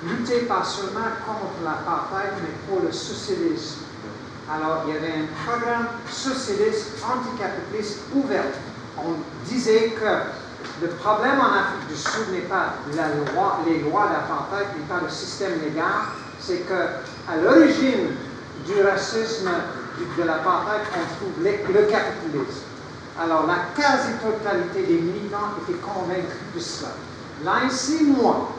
luttaient pas seulement contre l'apartheid, mais pour le socialisme. Alors, il y avait un programme socialiste, anticapitaliste ouvert. On disait que le problème en Afrique du Sud n'est pas les lois d'apartheid, n'est pas le système légal, c'est qu'à l'origine du racisme de l'apartheid, on trouve le capitalisme. Alors, la quasi-totalité des militants étaient convaincus de cela. L'ANC, moi,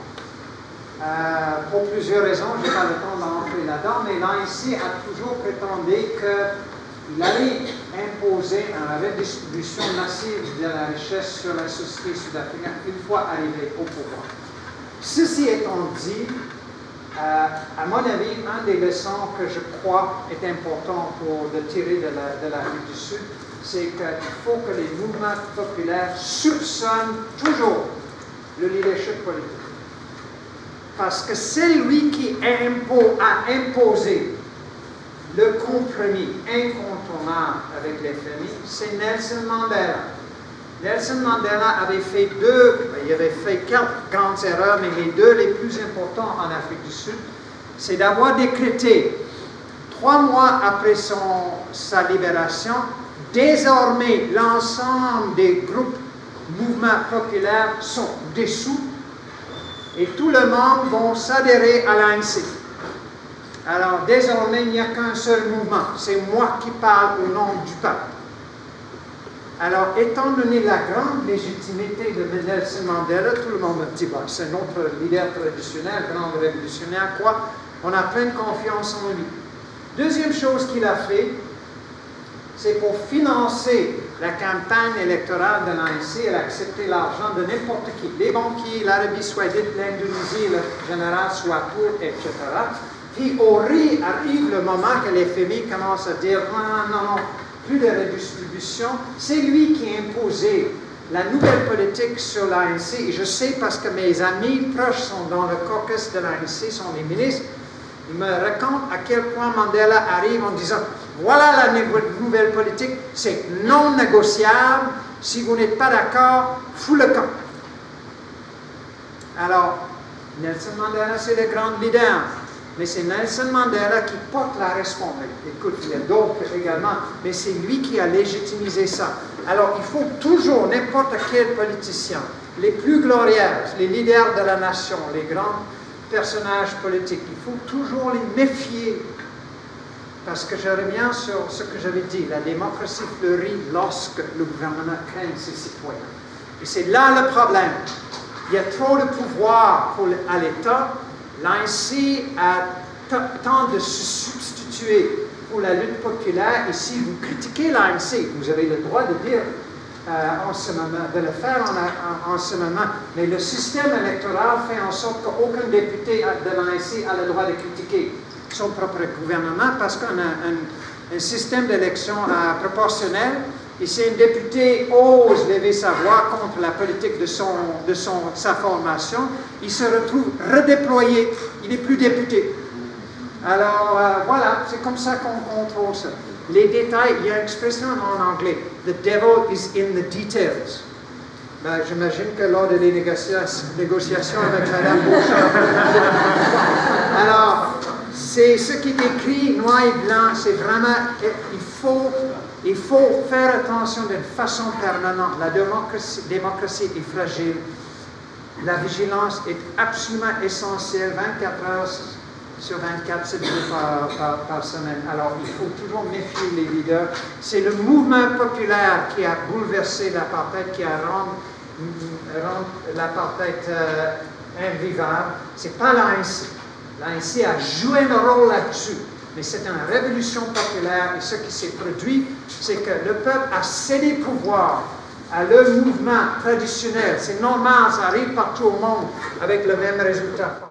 pour plusieurs raisons, je n'ai pas le temps d'entrer là-dedans, mais l'ANC a toujours prétendu qu'il allait imposer une redistribution massive de la richesse sur la société sud-africaine une fois arrivé au pouvoir. Ceci étant dit, à mon avis, une des leçons que je crois est important de tirer de l'Afrique du Sud, c'est qu'il faut que les mouvements populaires soupçonnent toujours le leadership politique. Parce que celui qui a imposé le compromis incontournable avec les familles, c'est Nelson Mandela. Nelson Mandela avait fait il avait fait quelques grandes erreurs, mais les deux les plus importantes en Afrique du Sud, c'est d'avoir décrété, 3 mois après sa libération, désormais l'ensemble des groupes mouvements populaires sont dissous et tout le monde va s'adhérer à l'ANC. Alors désormais, il n'y a qu'un seul mouvement, c'est moi qui parle au nom du peuple. Alors, étant donné la grande légitimité de Nelson Mandela, tout le monde me dit, bon, c'est notre leader traditionnel, grand révolutionnaire, quoi. On a pleine confiance en lui. Deuxième chose qu'il a fait, c'est pour financer la campagne électorale de l'ANC, elle a accepté l'argent de n'importe qui. Les banquiers, l'Arabie Saoudite, l'Indonésie, le général Swapo, etc. Puis arrive le moment que les familles commencent à dire, non, plus de redistribution. C'est lui qui a imposé la nouvelle politique sur l'ANC. Et je sais parce que mes amis proches sont dans le caucus de l'ANC, sont les ministres. Ils me racontent à quel point Mandela arrive en disant, voilà la nouvelle politique, c'est non négociable. Si vous n'êtes pas d'accord, fous le camp. Alors, Nelson Mandela, c'est le grand leader. Mais c'est Nelson Mandela qui porte la responsabilité. Écoute, il y a d'autres également, mais c'est lui qui a légitimisé ça. Alors, il faut toujours, n'importe quel politicien, les plus glorieux, les leaders de la nation, les grands personnages politiques, il faut toujours les méfier. Parce que je reviens sur ce que j'avais dit, la démocratie fleurit lorsque le gouvernement craint ses citoyens. Et c'est là le problème. Il y a trop de pouvoir à l'État. L'ANC tente de se substituer pour la lutte populaire. Et si vous critiquez l'ANC, vous avez le droit de dire en ce moment, de le faire en ce moment. Mais le système électoral fait en sorte qu'aucun député de l'ANC a le droit de critiquer son propre gouvernement parce qu'on a un système d'élection proportionnel. Et si un député ose lever sa voix contre la politique de sa formation, il se retrouve redéployé. Il n'est plus député. Alors, voilà, c'est comme ça qu'on contrôle ça. Les détails, il y a une expression en anglais, « The devil is in the details ». Ben, j'imagine que lors des négociations avec Mme Bouchard. Alors, c'est ce qui est écrit noir et blanc, c'est vraiment, il faut faire attention d'une façon permanente. La démocratie est fragile. la vigilance est absolument essentielle, 24 heures sur 24, 7 jours par semaine. Alors, il faut toujours méfier les leaders. C'est le mouvement populaire qui a bouleversé l'apartheid, qui a rendu l'apartheid invivable. Ce n'est pas l'ANC. L'ANC a joué un rôle là-dessus. Mais c'est une révolution populaire et ce qui s'est produit, c'est que le peuple a cédé pouvoir à leur mouvement traditionnel. C'est normal, ça arrive partout au monde avec le même résultat.